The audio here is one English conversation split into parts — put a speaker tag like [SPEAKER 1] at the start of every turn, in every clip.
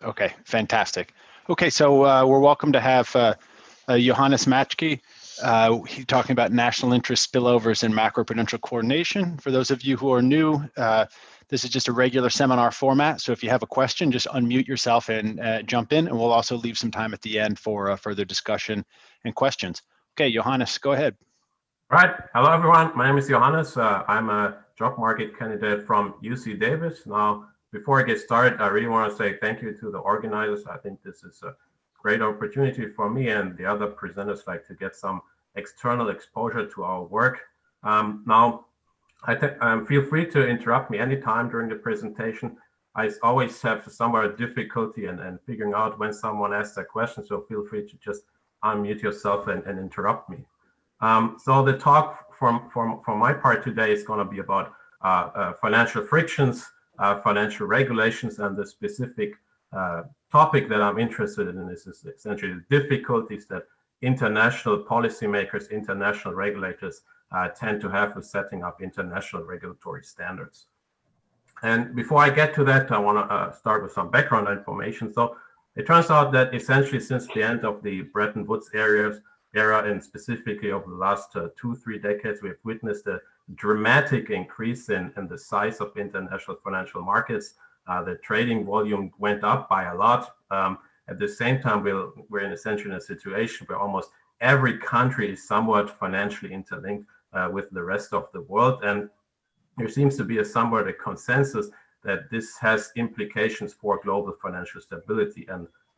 [SPEAKER 1] Okay, fantastic. Okay, so we're welcome to have Johannes Matschke. He's talking about national interest spillovers and macroprudential coordination. For those of you who are new, this is just a regular seminar format. So if you have a question, just unmute yourself and jump in, and we'll also leave some time at the end for further discussion and questions. Okay, Johannes, go ahead.
[SPEAKER 2] All right. Hello, everyone. My name is Johannes. I'm a job market candidate from UC Davis. Now, before I get started, I really want to say thank you to the organizers. I think this is a great opportunity for me and the other presenters to get some external exposure to our work. Now, feel free to interrupt me anytime during the presentation. I always have somewhat difficulty in figuring out when someone asks a question, so feel free to just unmute yourself and interrupt me. So the talk from my part today is going to be about financial frictions, financial regulations, and the specific topic that I'm interested in is essentially the difficulties that international policymakers, international regulators tend to have with setting up international regulatory standards. And before I get to that, I want to start with some background information. So it turns out that essentially since the end of the Bretton Woods era, and specifically over the last 2-3 decades, we've witnessed a dramatic increase in the size of international financial markets. The trading volume went up by a lot. At the same time, we're essentially in a situation where almost every country is somewhat financially interlinked with the rest of the world. And there seems to be somewhat a consensus that this has implications for global financial stability.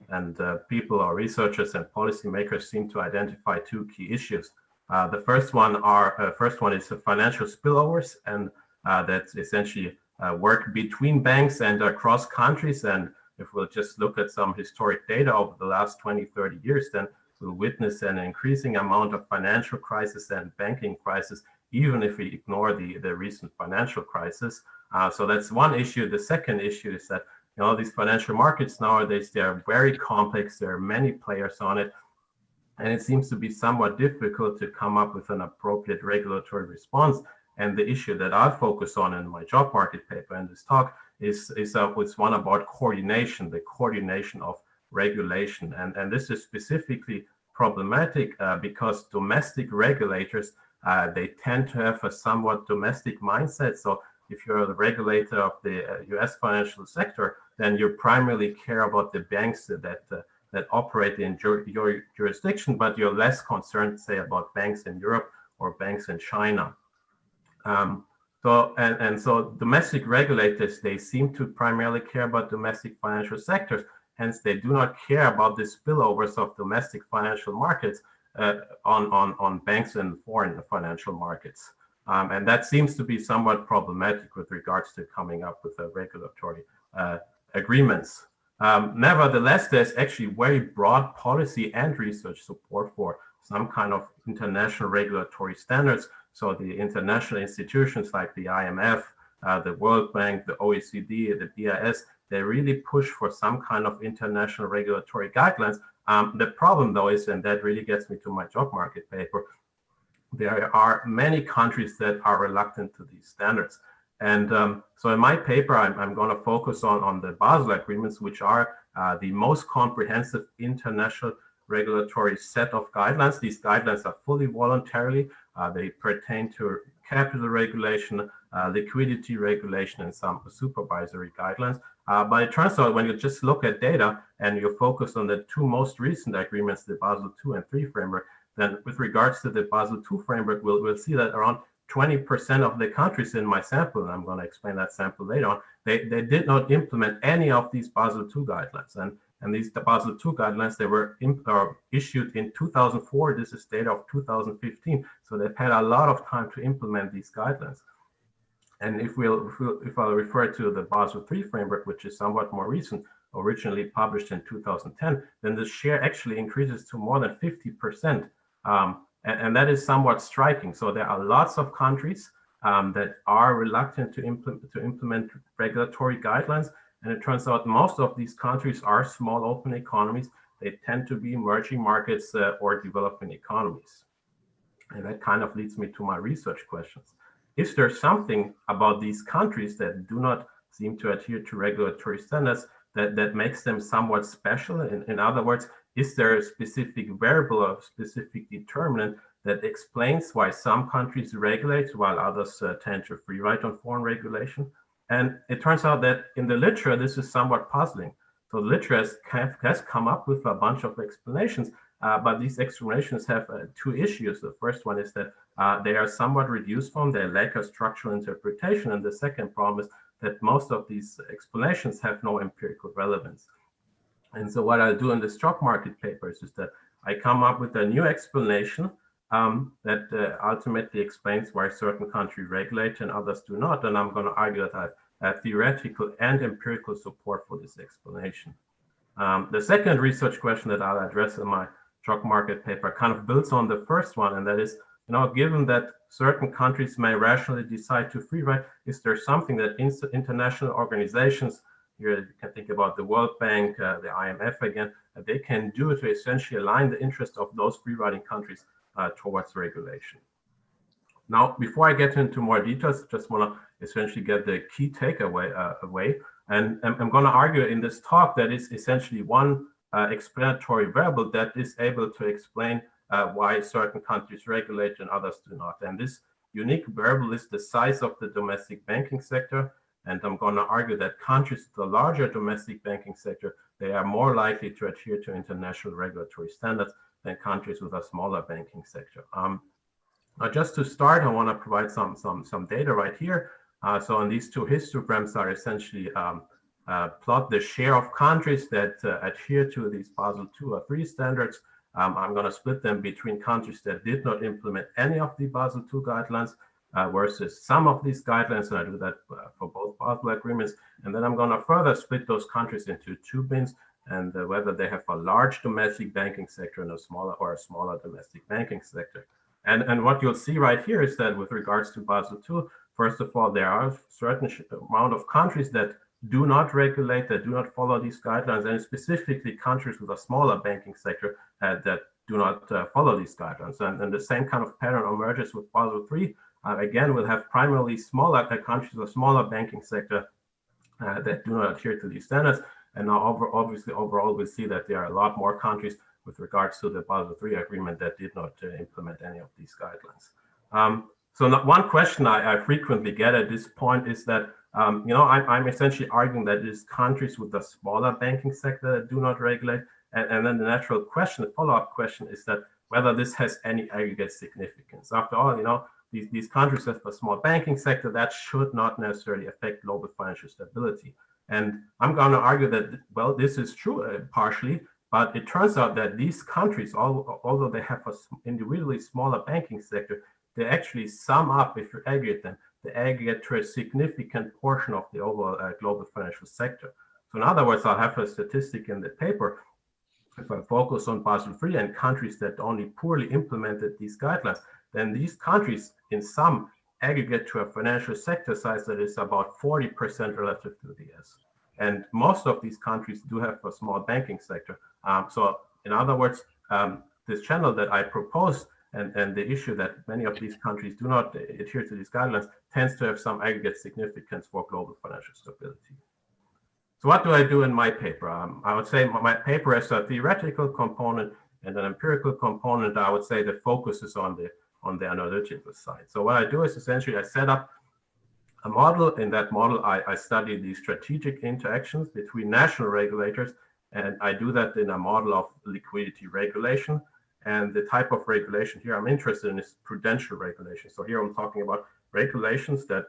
[SPEAKER 2] And people or researchers and policymakers seem to identify two key issues. The first one is the financial spillovers, and that's essentially work between banks and across countries. And if we'll just look at some historic data over the last 20-30 years, then we'll witness an increasing amount of financial crisis and banking crisis, even if we ignore the recent financial crisis. So that's one issue. The second issue is that these financial markets nowadays, they are very complex. There are many players on it. And it seems to be somewhat difficult to come up with an appropriate regulatory response. And the issue that I focus on in my job market paper and this talk is one about coordination, the coordination of regulation. And this is specifically problematic because domestic regulators, they tend to have a somewhat domestic mindset. So if you're the regulator of the US financial sector, then you primarily care about the banks that operate in your jurisdiction, but you're less concerned, say, about banks in Europe or banks in China. So domestic regulators, they seem to primarily care about domestic financial sectors. Hence, they do not care about the spillovers of domestic financial markets on banks and foreign financial markets. And that seems to be somewhat problematic with regards to coming up with regulatory agreements. Nevertheless, there's actually very broad policy and research support for some kind of international regulatory standards. So the international institutions like the IMF, the World Bank, the OECD, the BIS, they really push for some kind of international regulatory guidelines. The problem, though, is, and that really gets me to my job market paper, there are many countries that are reluctant to these standards. And so in my paper, I'm going to focus on the Basel agreements, which are the most comprehensive international regulatory set of guidelines. These guidelines are fully voluntary. They pertain to capital regulation, liquidity regulation, and some supervisory guidelines. But it turns out when you just look at data and you focus on the two most recent agreements, the Basel II and III framework, then with regards to the Basel II framework, we'll see that around 20% of the countries in my sample, and I'm going to explain that sample later on, they did not implement any of these Basel II guidelines. And these Basel II guidelines, they were issued in 2004. This is data of 2015. So they've had a lot of time to implement these guidelines. And if I'll refer to the Basel III framework, which is somewhat more recent, originally published in 2010, then the share actually increases to more than 50%. And that is somewhat striking. So there are lots of countries that are reluctant to implement regulatory guidelines. And it turns out most of these countries are small open economies. They tend to be emerging markets or developing economies. And that kind of leads me to my research questions. Is there something about these countries that do not seem to adhere to regulatory standards that makes them somewhat special? In other words, is there a specific variable or specific determinant that explains why some countries regulate while others tend to free ride on foreign regulation? And it turns out that in the literature, this is somewhat puzzling. So the literature has come up with a bunch of explanations, but these explanations have two issues. The first one is that they are somewhat reduced form, they lack a structural interpretation. And the second problem is that most of these explanations have no empirical relevance. And so what I'll do in the stock market papers is that I come up with a new explanation that ultimately explains why certain countries regulate and others do not. And I'm going to argue that I have theoretical and empirical support for this explanation. The second research question that I'll address in my stock market paper kind of builds on the first one, and that is, given that certain countries may rationally decide to free ride, is there something that international organizations, here you can think about the World Bank, the IMF again, that they can do to essentially align the interest of those free riding countries towards regulation? Now, before I get into more details, just want to essentially get the key takeaway away. And I'm going to argue in this talk that is essentially one explanatory variable that is able to explain why certain countries regulate and others do not. And this unique variable is the size of the domestic banking sector. And I'm going to argue that countries with a larger domestic banking sector, they are more likely to adhere to international regulatory standards than countries with a smaller banking sector. Now, just to start, I want to provide some data right here. So on these two histograms are essentially plot the share of countries that adhere to these Basel II or III standards. I'm going to split them between countries that did not implement any of the Basel II guidelines versus some of these guidelines, and I do that for both Basel agreements. And then I'm going to further split those countries into two bins, and whether they have a large domestic banking sector and a smaller domestic banking sector. And what you'll see right here is that with regards to Basel II, first of all, there are a certain amount of countries that do not regulate, that do not follow these guidelines, and specifically countries with a smaller banking sector that do not follow these guidelines. And the same kind of pattern emerges with Basel III. Again, we'll have primarily smaller countries with a smaller banking sector that do not adhere to these standards. And now, obviously, overall, we see that there are a lot more countries with regards to the Basel III agreement that did not implement any of these guidelines. So one question I frequently get at this point is that, I'm essentially arguing that it is countries with a smaller banking sector that do not regulate. And then the natural question, the follow-up question is that whether this has any aggregate significance. After all, these countries have a small banking sector that should not necessarily affect global financial stability. And I'm going to argue that, well, this is true partially, but it turns out that these countries, although they have an individually smaller banking sector, they actually sum up, if you aggregate them, they aggregate to a significant portion of the overall global financial sector. So in other words, I'll have a statistic in the paper. If I focus on Basel III and countries that only poorly implemented these guidelines, then these countries in sum aggregate to a financial sector size that is about 40% relative to the US. And most of these countries do have a small banking sector. So in other words, this channel that I proposed and the issue that many of these countries do not adhere to these guidelines tends to have some aggregate significance for global financial stability. So what do I do in my paper? I would say my paper has a theoretical component and an empirical component. I would say the focus is on the analytical side. So what I do is essentially I set up a model. In that model, I study the strategic interactions between national regulators, and I do that in a model of liquidity regulation. And the type of regulation here I'm interested in is prudential regulation. So here I'm talking about regulations that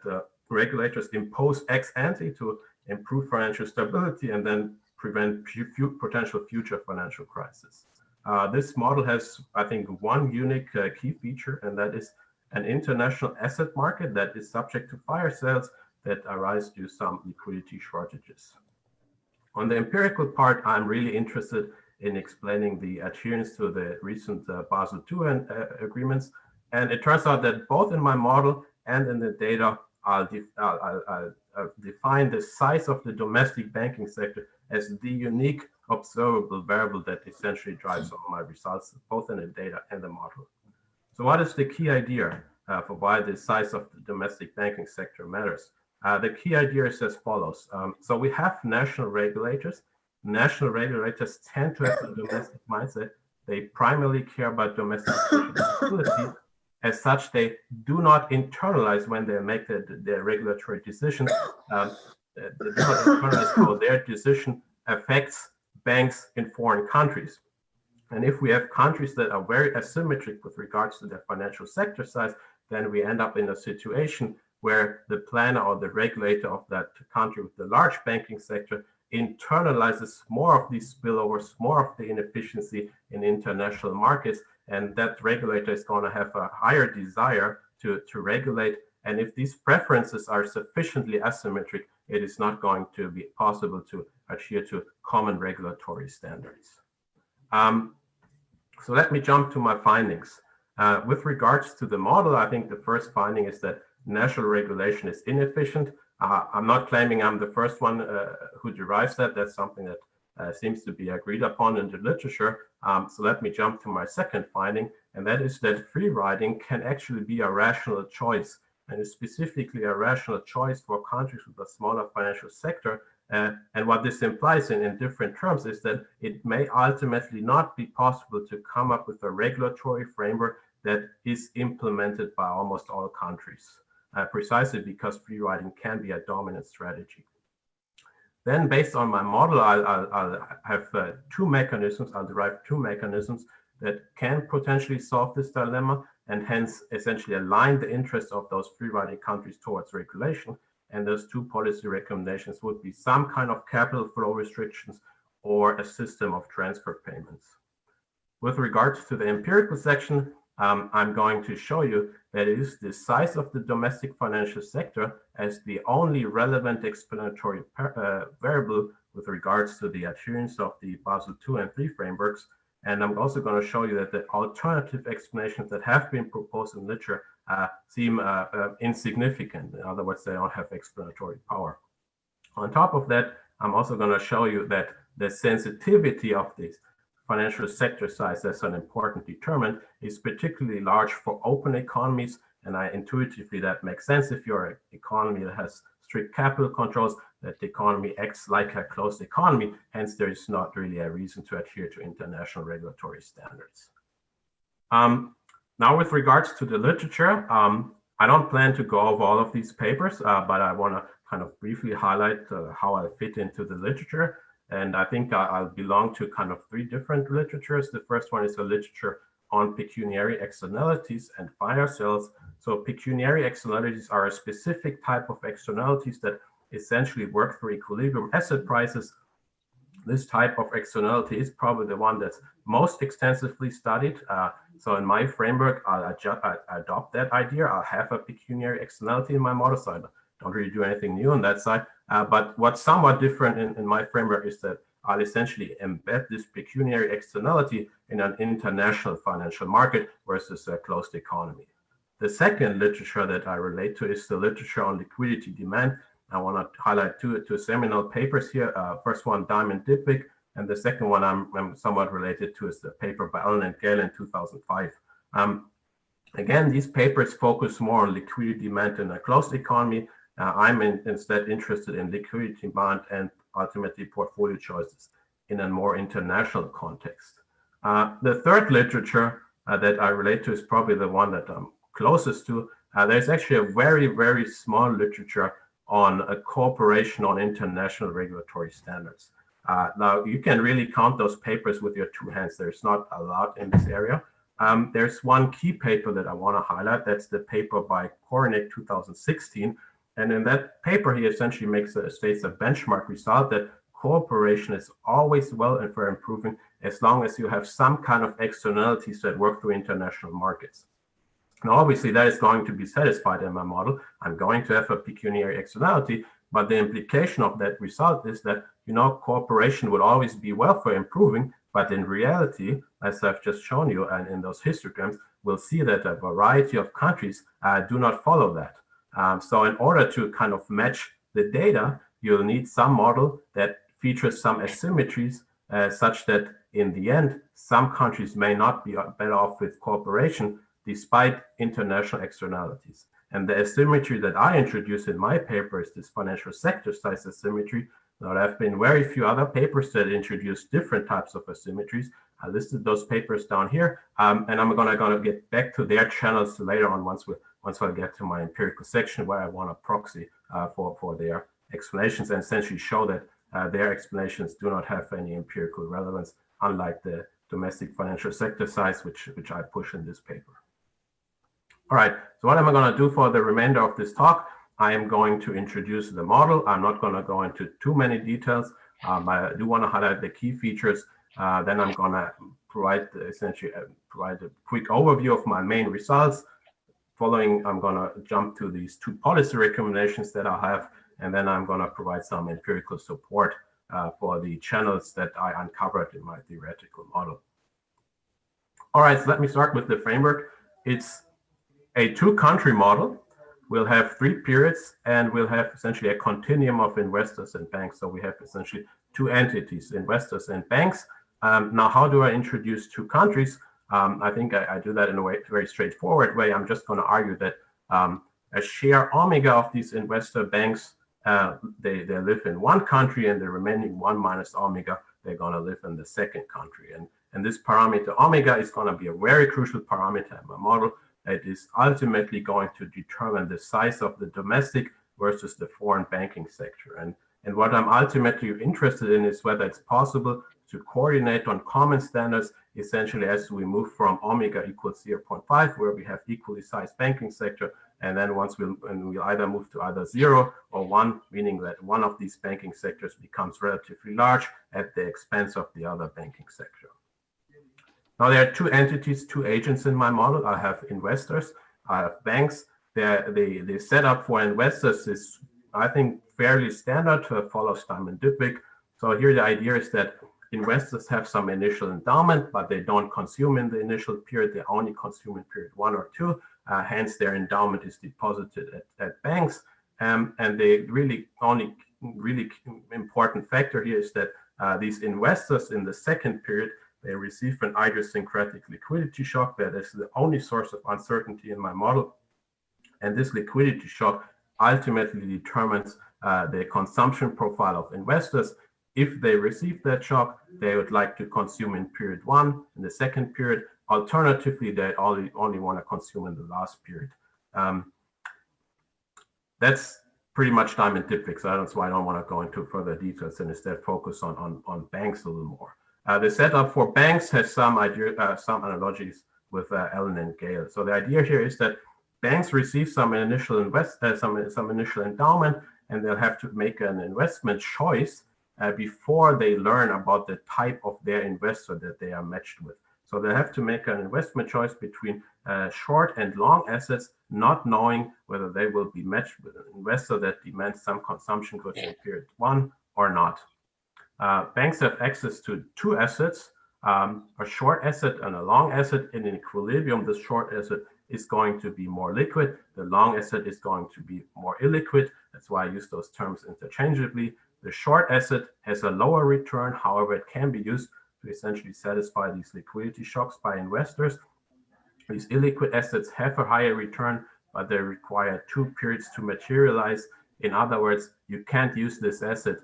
[SPEAKER 2] regulators impose ex ante to improve financial stability and then prevent potential future financial crisis. This model has, I think, one unique key feature, and that is an international asset market that is subject to fire sales that arise due to some liquidity shortages. On the empirical part, I'm really interested in explaining the adherence to the recent Basel II agreements. And it turns out that both in my model and in the data, I'll define the size of the domestic banking sector as the unique observable variable that essentially drives all my results, both in the data and the model. So what is the key idea for why the size of the domestic banking sector matters? The key idea is as follows. So we have national regulators. National regulators tend to have a domestic mindset. They primarily care about domestic utility. As such, they do not internalize when they make their regulatory decisions. They do not internalize how their decision affects banks in foreign countries. And if we have countries that are very asymmetric with regards to their financial sector size, then we end up in a situation where the planner or the regulator of that country with the large banking sector internalizes more of these spillovers, more of the inefficiency in international markets, and that regulator is going to have a higher desire to regulate. And if these preferences are sufficiently asymmetric, it is not going to be possible to adhere to common regulatory standards. So let me jump to my findings. With regards to the model, I think the first finding is that national regulation is inefficient. I'm not claiming I'm the first one who derives that. That's something that seems to be agreed upon in the literature. So let me jump to my second finding, and that is that free riding can actually be a rational choice, and specifically a rational choice for countries with a smaller financial sector. And what this implies in different terms is that it may ultimately not be possible to come up with a regulatory framework that is implemented by almost all countries, precisely because free riding can be a dominant strategy. Then based on my model, I'll have two mechanisms, I'll derive two mechanisms that can potentially solve this dilemma and hence essentially align the interests of those free riding countries towards regulation. And those two policy recommendations would be some kind of capital flow restrictions or a system of transfer payments. With regards to the empirical section, I'm going to show you that it is the size of the domestic financial sector as the only relevant explanatory variable with regards to the adherence of the Basel II and III frameworks. And I'm also going to show you that the alternative explanations that have been proposed in literature seem insignificant. In other words, they don't have explanatory power. On top of that, I'm also going to show you that the sensitivity of this financial sector size as an important determinant is particularly large for open economies. And intuitively, that makes sense if you're an economy that has strict capital controls, that the economy acts like a closed economy. Hence, there is not really a reason to adhere to international regulatory standards. Now, with regards to the literature, I don't plan to go over all of these papers, but I want to kind of briefly highlight how I fit into the literature. And I think I'll belong to kind of three different literatures. The first one is a literature on pecuniary externalities and fire sales. So pecuniary externalities are a specific type of externalities that essentially work through equilibrium asset prices. This type of externality is probably the one that's most extensively studied. So in my framework, I'll adopt that idea. I'll have a pecuniary externality in my model, so I don't really do anything new on that side. But what's somewhat different in my framework is that I'll essentially embed this pecuniary externality in an international financial market versus a closed economy. The second literature that I relate to is the literature on liquidity demand. I want to highlight two seminal papers here. First one, Diamond Dipwick, and the second one I'm somewhat related to is the paper by Allen and Gale in 2005. Again, these papers focus more on liquidity demand in a closed economy. I'm instead interested in liquidity demand and ultimately portfolio choices in a more international context. The third literature that I relate to is probably the one that I'm closest to. There's actually a very, very small literature on a cooperation on international regulatory standards. Now, you can really count those papers with your two hands. There's not a lot in this area. There's one key paper that I want to highlight. That's the paper by Kornick 2016. And in that paper, he essentially states a benchmark result that cooperation is always well and for improving as long as you have some kind of externalities that work through international markets. Now, obviously, that is going to be satisfied in my model. I'm going to have a pecuniary externality, but the implication of that result is that, cooperation will always be well for improving, but in reality, as I've just shown you, and in those histograms, we'll see that a variety of countries do not follow that. So in order to kind of match the data, you'll need some model that features some asymmetries such that in the end, some countries may not be better off with cooperation despite international externalities. And the asymmetry that I introduced in my paper is this financial sector size asymmetry. Now, there have been very few other papers that introduce different types of asymmetries. I listed those papers down here, and I'm gonna get back to their channels later on once I get to my empirical section where I want a proxy for their explanations and essentially show that their explanations do not have any empirical relevance, unlike the domestic financial sector size, which I push in this paper. All right, so what am I going to do for the remainder of this talk? I am going to introduce the model. I'm not going to go into too many details. I do want to highlight the key features. Then I'm going to provide a quick overview of my main results. Following, I'm going to jump to these two policy recommendations that I have, and then I'm going to provide some empirical support for the channels that I uncovered in my theoretical model. All right, so let me start with the framework. It's a two-country model. We'll have 3 periods, and we'll have essentially a continuum of investors and banks. So we have essentially 2 entities, investors and banks. Now, how do I introduce 2 countries? I think I do that in a very straightforward way. I'm just going to argue that a share omega of these investor banks, they live in one country, and the remaining 1 minus omega, they're going to live in the second country. And this parameter omega is going to be a very crucial parameter in my model. It is ultimately going to determine the size of the domestic versus the foreign banking sector. And what I'm ultimately interested in is whether it's possible to coordinate on common standards, essentially as we move from omega equals 0.5, where we have equally sized banking sector, and then once we'll either move to either 0 or 1, meaning that one of these banking sectors becomes relatively large at the expense of the other banking sector. Now, there are 2 entities, 2 agents in my model. I have investors, I have banks. The setup for investors is, I think, fairly standard, follows Steinman-Dybvig. So here the idea is that investors have some initial endowment, but they don't consume in the initial period. They only consume in period 1 or 2. Hence, their endowment is deposited at banks. And the really important factor here is that these investors in the second period, they receive an idiosyncratic liquidity shock. That is the only source of uncertainty in my model. And this liquidity shock ultimately determines the consumption profile of investors. If they receive that shock, they would like to consume in period 1, in the second period. Alternatively, they only want to consume in the last period. That's pretty much Steinman-Dybvig, so that's why I don't want to go into further details and instead focus on banks a little more. The setup for banks has some analogies with Allen and Gale. So the idea here is that banks receive some initial endowment, and they'll have to make an investment choice before they learn about the type of their investor that they are matched with. So they have to make an investment choice between short and long assets, not knowing whether they will be matched with an investor that demands some consumption goods in period 1 or not. Banks have access to 2 assets, a short asset and a long asset. In an equilibrium, the short asset is going to be more liquid. The long asset is going to be more illiquid. That's why I use those terms interchangeably. The short asset has a lower return. However, it can be used to essentially satisfy these liquidity shocks by investors. These illiquid assets have a higher return, but they require 2 periods to materialize. In other words, you can't use this asset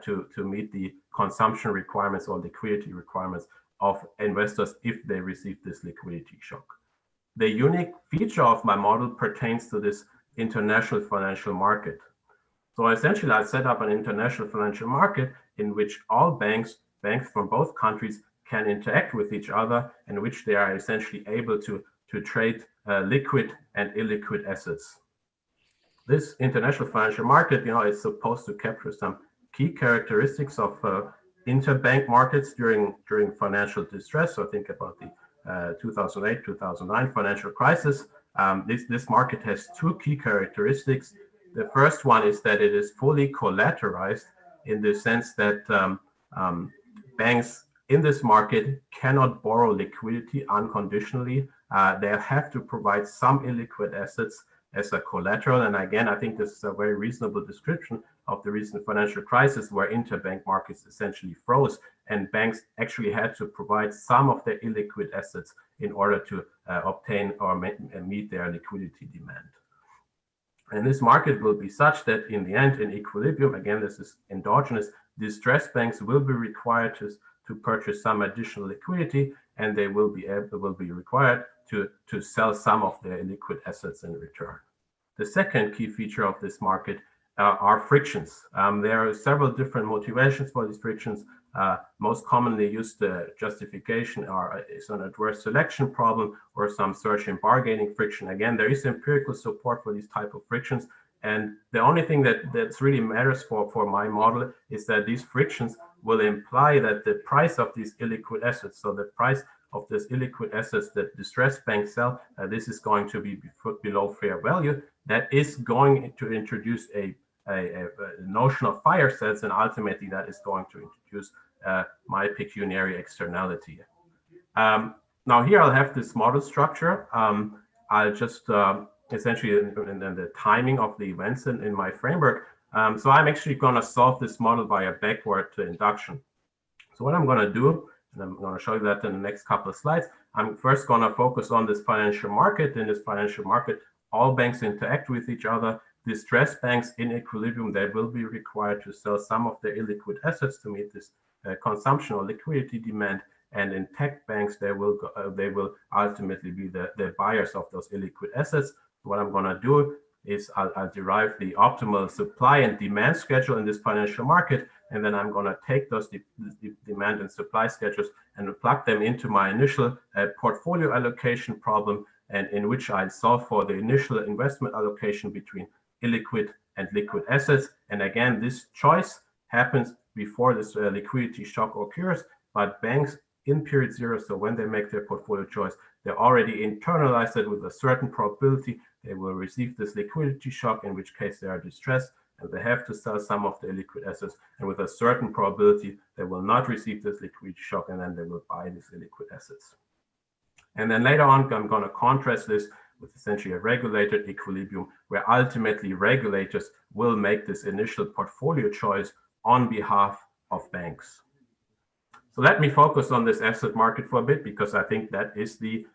[SPEAKER 2] to meet the consumption requirements or liquidity requirements of investors if they receive this liquidity shock. The unique feature of my model pertains to this international financial market. So essentially, I set up an international financial market in which all banks from both countries can interact with each other, in which they are essentially able to trade liquid and illiquid assets. This international financial market, is supposed to capture some key characteristics of interbank markets during financial distress. So think about the 2008-2009 financial crisis. This market has 2 key characteristics. The first one is that it is fully collateralized in the sense that banks in this market cannot borrow liquidity unconditionally. They have to provide some illiquid assets as a collateral. And again, I think this is a very reasonable description of the recent financial crisis where interbank markets essentially froze and banks actually had to provide some of their illiquid assets in order to obtain or meet their liquidity demand. And this market will be such that in the end, in equilibrium, again, this is endogenous, distressed banks will be required to purchase some additional liquidity, and they will be required to sell some of their illiquid assets in return. The second key feature of this market are frictions. There are several different motivations for these frictions. Most commonly used justification is an adverse selection problem or some search and bargaining friction. Again, there is empirical support for these type of frictions. And the only thing that's really matters for my model is that these frictions will imply that the price of these illiquid assets, so the price of this illiquid assets that distressed banks sell, this is going to be below fair value. That is going to introduce a notion of fire sales, and ultimately that is going to introduce my pecuniary externality. Now here I'll have this model structure. I'll just essentially in the timing of the events in my framework. So I'm actually going to solve this model by a backward induction. So what I'm going to do, and I'm going to show you that in the next couple of slides, I'm first going to focus on this financial market. In this financial market, all banks interact with each other. Distressed banks in equilibrium, they will be required to sell some of their illiquid assets to meet this consumption or liquidity demand. And in tech banks, they will ultimately be the buyers of those illiquid assets. What I'm going to do is I'll derive the optimal supply and demand schedule in this financial market, and then I'm going to take those demand and supply schedules and plug them into my initial portfolio allocation problem, and in which I solve for the initial investment allocation between illiquid and liquid assets. And again, this choice happens before this liquidity shock occurs, but banks in period zero, so when they make their portfolio choice, they already internalize it with a certain probability they will receive this liquidity shock, in which case they are distressed and they have to sell some of their liquid assets, and with a certain probability they will not receive this liquidity shock, and then they will buy these illiquid assets. And then later on, I'm going to contrast this with essentially a regulated equilibrium, where ultimately regulators will make this initial portfolio choice on behalf of banks. So let me focus on this asset market for a bit, because I think that is the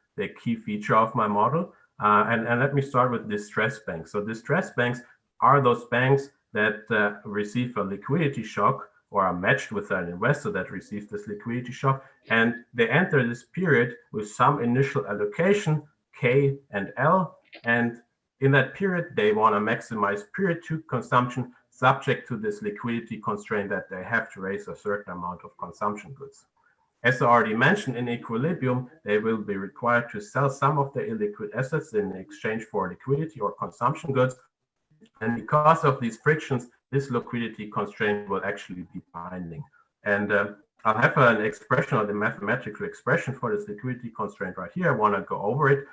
[SPEAKER 2] key feature of my model. And let me start with distressed banks. So distressed banks are those banks that receive a liquidity shock or are matched with an investor that receives this liquidity shock, and they enter this period with some initial allocation, K and L, and in that period they want to maximize period 2 consumption subject to this liquidity constraint that they have to raise a certain amount of consumption goods. As I already mentioned, in equilibrium, they will be required to sell some of their illiquid assets in exchange for liquidity or consumption goods. And because of these frictions, this liquidity constraint will actually be binding. And I'll have an expression, or the mathematical expression for this liquidity constraint right here. I want to go over it.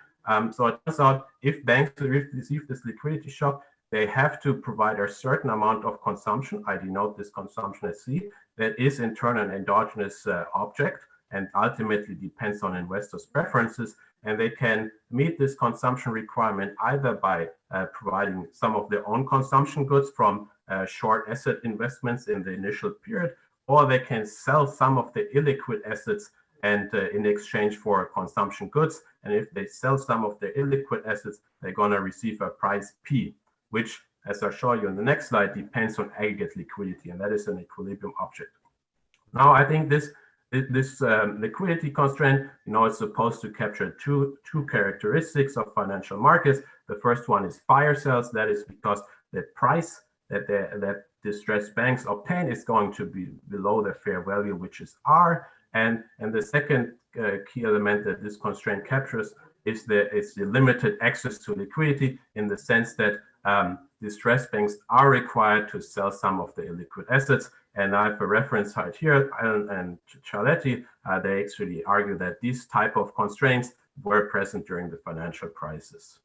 [SPEAKER 2] So it turns out if banks receive this liquidity shock, they have to provide a certain amount of consumption. I denote this consumption as C. That is in turn an endogenous object and ultimately depends on investors' preferences. And they can meet this consumption requirement either by providing some of their own consumption goods from short asset investments in the initial period, or they can sell some of the illiquid assets and in exchange for consumption goods. And if they sell some of the illiquid assets, they're going to receive a price P, which, as I'll show you in the next slide, depends on aggregate liquidity, and that is an equilibrium object. Now, I think this liquidity constraint, is supposed to capture two characteristics of financial markets. The first one is fire sales. That is because the price that distressed banks obtain is going to be below their fair value, which is R. And the second key element that this constraint captures is the limited access to liquidity, in the sense that distressed banks are required to sell some of the illiquid assets. And I have a reference right here, and Charletti, they actually argue that these type of constraints were present during the financial crisis.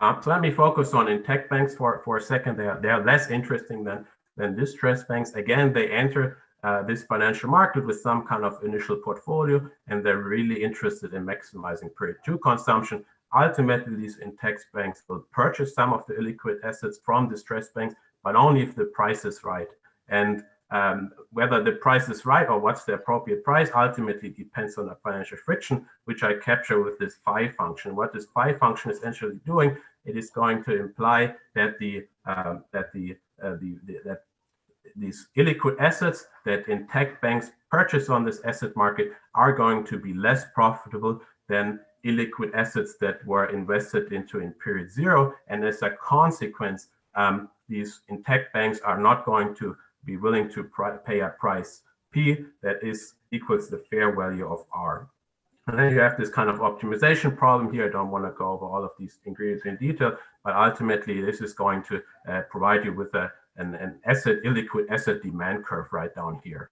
[SPEAKER 2] So let me focus on in tech banks for a second. They are less interesting than distressed banks. Again, they enter this financial market with some kind of initial portfolio, and they're really interested in maximizing period 2 consumption. Ultimately, these in tech banks will purchase some of the illiquid assets from distressed banks, but only if the price is right. And whether the price is right or what's the appropriate price ultimately depends on a financial friction, which I capture with this phi function. What this phi function is essentially doing it is going to imply that these illiquid assets that intact banks purchase on this asset market are going to be less profitable than illiquid assets that were invested into in period zero. And as a consequence, these intact banks are not going to be willing to pay a price P that is equals the fair value of R. And then you have this kind of optimization problem here. I don't want to go over all of these ingredients in detail, but ultimately this is going to provide you with an illiquid asset demand curve right down here.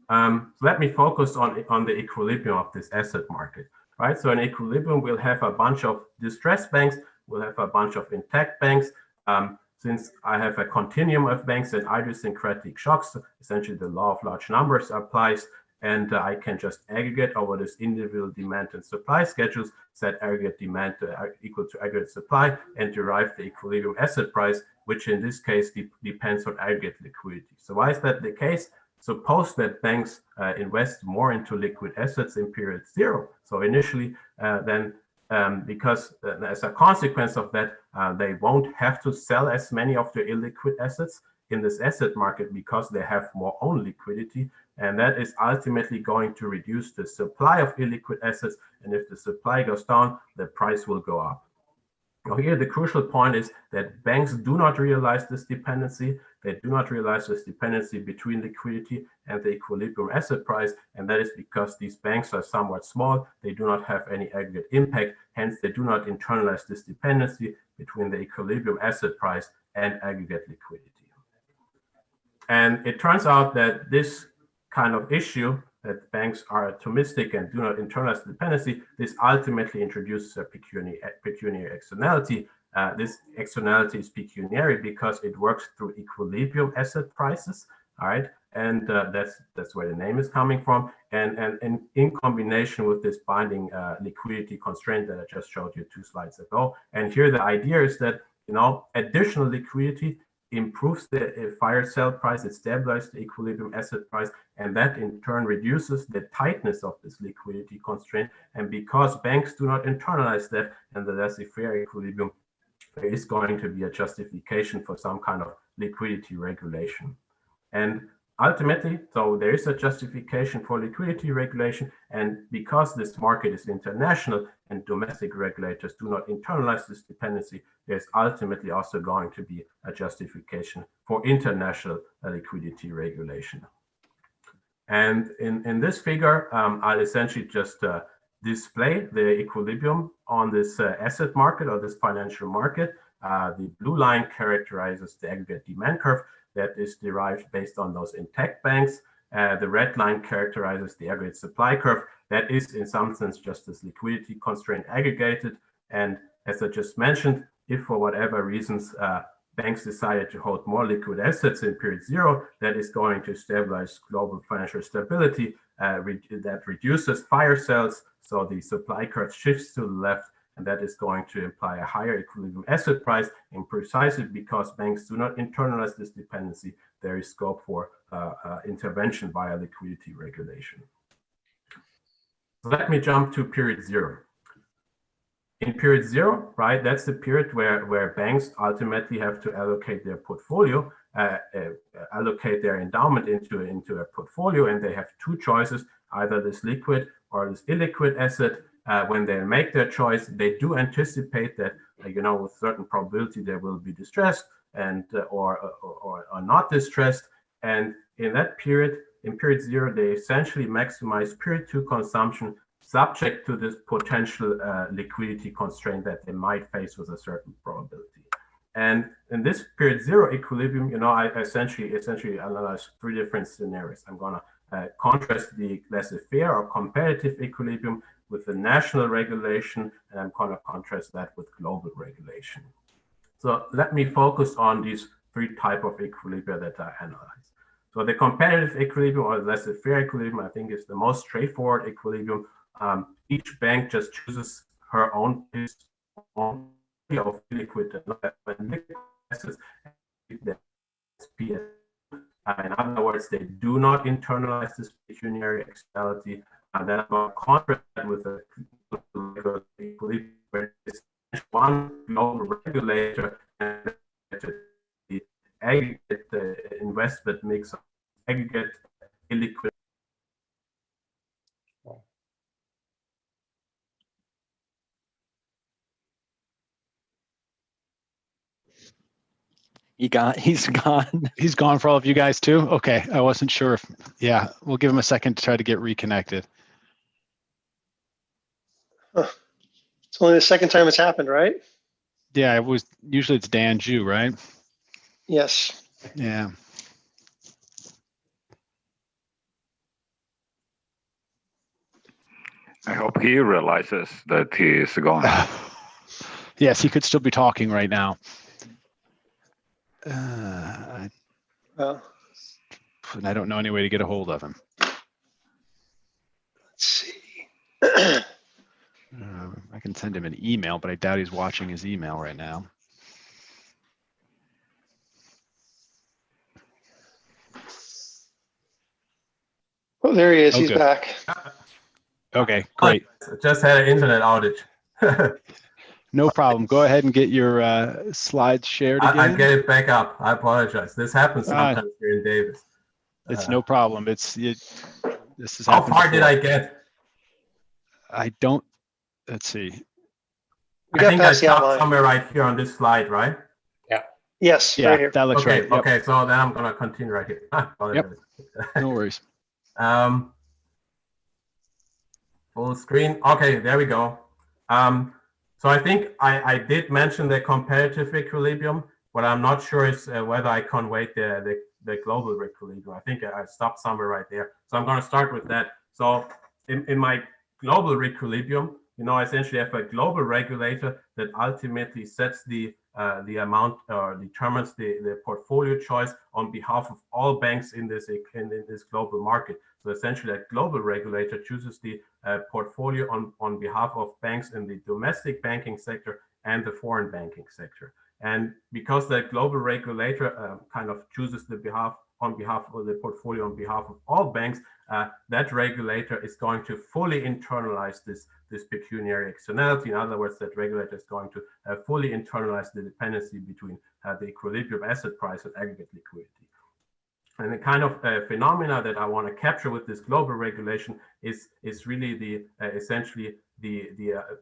[SPEAKER 2] So let me focus on the equilibrium of this asset market, right? So in equilibrium, we'll have a bunch of distressed banks, we'll have a bunch of intact banks. Since I have a continuum of banks and idiosyncratic shocks, essentially the law of large numbers applies, and I can just aggregate over this individual demand and supply schedules, set aggregate demand equal to aggregate supply, and derive the equilibrium asset price, which in this case depends on aggregate liquidity. So why is that the case? Suppose that banks invest more into liquid assets in period zero. So initially, because as a consequence of that, they won't have to sell as many of their illiquid assets in this asset market because they have more own liquidity. And that is ultimately going to reduce the supply of illiquid assets. And if the supply goes down, the price will go up. Now here, the crucial point is that banks do not realize this dependency. They do not realize this dependency between liquidity and the equilibrium asset price. And that is because these banks are somewhat small. They do not have any aggregate impact. Hence, they do not internalize this dependency between the equilibrium asset price and aggregate liquidity. And it turns out that this kind of issue, that banks are atomistic and do not internalize the dependency, this ultimately introduces a pecuniary externality. This externality is pecuniary because it works through equilibrium asset prices, all right? And that's where the name is coming from. And in combination with this binding liquidity constraint that I just showed you 2 slides ago. And here the idea is that, additional liquidity improves the fire sale price, it stabilizes the equilibrium asset price, and that in turn reduces the tightness of this liquidity constraint. And because banks do not internalize that and the laissez-faire equilibrium, there is going to be a justification for some kind of liquidity regulation. And ultimately, so there is a justification for liquidity regulation, and because this market is international and domestic regulators do not internalize this dependency, there's ultimately also going to be a justification for international liquidity regulation. And in this figure, I'll essentially just display the equilibrium on this asset market or this financial market. The blue line characterizes the aggregate demand curve that is derived based on those intact banks. The red line characterizes the aggregate supply curve that is in some sense just this liquidity constraint aggregated. And as I just mentioned, if for whatever reasons banks decided to hold more liquid assets in period zero, that is going to stabilize global financial stability. That reduces fire sales, so the supply curve shifts to the left, and that is going to imply a higher equilibrium asset price. And precisely because banks do not internalize this dependency, there is scope for intervention via liquidity regulation. So let me jump to period zero. In period zero, right, that's the period where banks ultimately have to allocate their portfolio, allocate their endowment into a portfolio, and they have 2 choices, either this liquid or this illiquid asset. When they make their choice, they do anticipate that, with certain probability they will be distressed and or not distressed. And in that period, in period zero, they essentially maximize period 2 consumption, subject to this potential liquidity constraint that they might face with a certain probability. And in this period zero equilibrium, I essentially analyze 3 different scenarios. I'm going to contrast the laissez-faire or comparative equilibrium with the national regulation, and I'm going to contrast that with global regulation. So let me focus on these 3 types of equilibria that I analyze. So the comparative equilibrium or laissez-faire equilibrium, I think, is the most straightforward equilibrium. Each bank just chooses her own of liquid assets. In other words, they do not internalize this pecuniary externality. And then I'm going to contrast that with a equilibrium one global regulator and the aggregate investment mix of aggregate illiquid.
[SPEAKER 3] He's gone.
[SPEAKER 1] He's gone for all of you guys too? Okay, I wasn't sure if, yeah, we'll give him a second to try to get reconnected.
[SPEAKER 4] It's only the second time it's happened, right?
[SPEAKER 1] Yeah, it was, usually it's Dan Ju, right?
[SPEAKER 4] Yes.
[SPEAKER 1] Yeah.
[SPEAKER 5] I hope he realizes that he is gone.
[SPEAKER 1] Yes, he could still be talking right now.
[SPEAKER 4] Well,
[SPEAKER 1] And I don't know any way to get a hold of him.
[SPEAKER 4] let's see.
[SPEAKER 1] I can send him an email, but I doubt he's watching his email right now.
[SPEAKER 4] Oh, there he is.
[SPEAKER 1] Oh,
[SPEAKER 4] He's
[SPEAKER 1] good.
[SPEAKER 4] back.
[SPEAKER 1] Okay, great.
[SPEAKER 2] Just had an internet outage.
[SPEAKER 1] No problem. Go ahead and get your slides shared again.
[SPEAKER 2] I get it back up. I apologize. This happens sometimes here in Davis.
[SPEAKER 1] It's no problem. This is
[SPEAKER 2] How far did I get?
[SPEAKER 1] I don't. Let's see.
[SPEAKER 4] We
[SPEAKER 2] I
[SPEAKER 4] got
[SPEAKER 2] think I
[SPEAKER 4] past the
[SPEAKER 2] stopped
[SPEAKER 4] outline.
[SPEAKER 2] somewhere right here on this slide, right?
[SPEAKER 4] Yes,
[SPEAKER 1] Yeah,
[SPEAKER 4] right here.
[SPEAKER 1] that looks
[SPEAKER 2] Okay,
[SPEAKER 1] right. Yep.
[SPEAKER 2] okay. So then I'm gonna continue right here.
[SPEAKER 1] Yep. No worries.
[SPEAKER 2] Full screen. Okay, there we go. So I think I did mention the comparative equilibrium. What I'm not sure is whether I conveyed the global equilibrium. I think I stopped somewhere right there. So I'm going to start with that. So in my global equilibrium, essentially I have a global regulator that ultimately sets the amount or determines the portfolio choice on behalf of all banks in this global market. So essentially, a global regulator chooses the portfolio on behalf of banks in the domestic banking sector and the foreign banking sector. And because the global regulator kind of chooses on behalf of the portfolio on behalf of all banks, that regulator is going to fully internalize this pecuniary externality. In other words, that regulator is going to fully internalize the dependency between the equilibrium asset price and aggregate liquidity. And the kind of phenomena that I want to capture with this global regulation is really essentially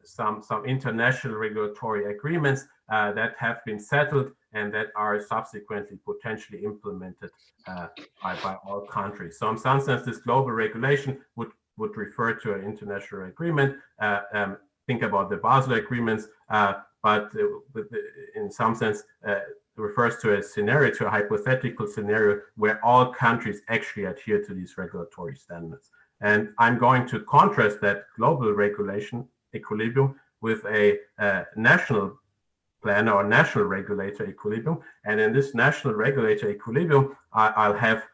[SPEAKER 2] some international regulatory agreements that have been settled and that are subsequently potentially implemented by all countries. So in some sense, this global regulation would refer to an international agreement. Think about the Basel agreements, but in some sense, refers to a hypothetical scenario where all countries actually adhere to these regulatory standards. And I'm going to contrast that global regulation equilibrium with a national plan or national regulator equilibrium. And in this national regulator equilibrium, I'll have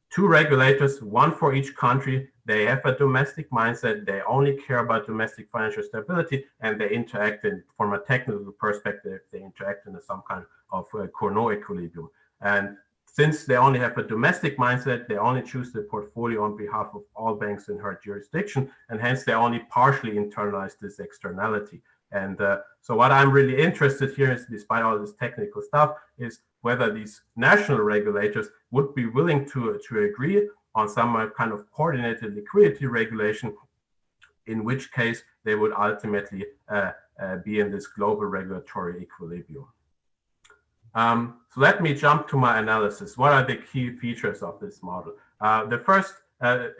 [SPEAKER 2] two regulators, one for each country. They have a domestic mindset. They only care about domestic financial stability, and they interact from a technical perspective, they interact in some kind of Cournot equilibrium. And since they only have a domestic mindset, they only choose the portfolio on behalf of all banks in her jurisdiction, and hence they only partially internalize this externality. And so what I'm really interested here is, despite all this technical stuff, is whether these national regulators would be willing to agree on some kind of coordinated liquidity regulation, in which case they would ultimately be in this global regulatory equilibrium. So let me jump to my analysis. What are the key features of this model? The first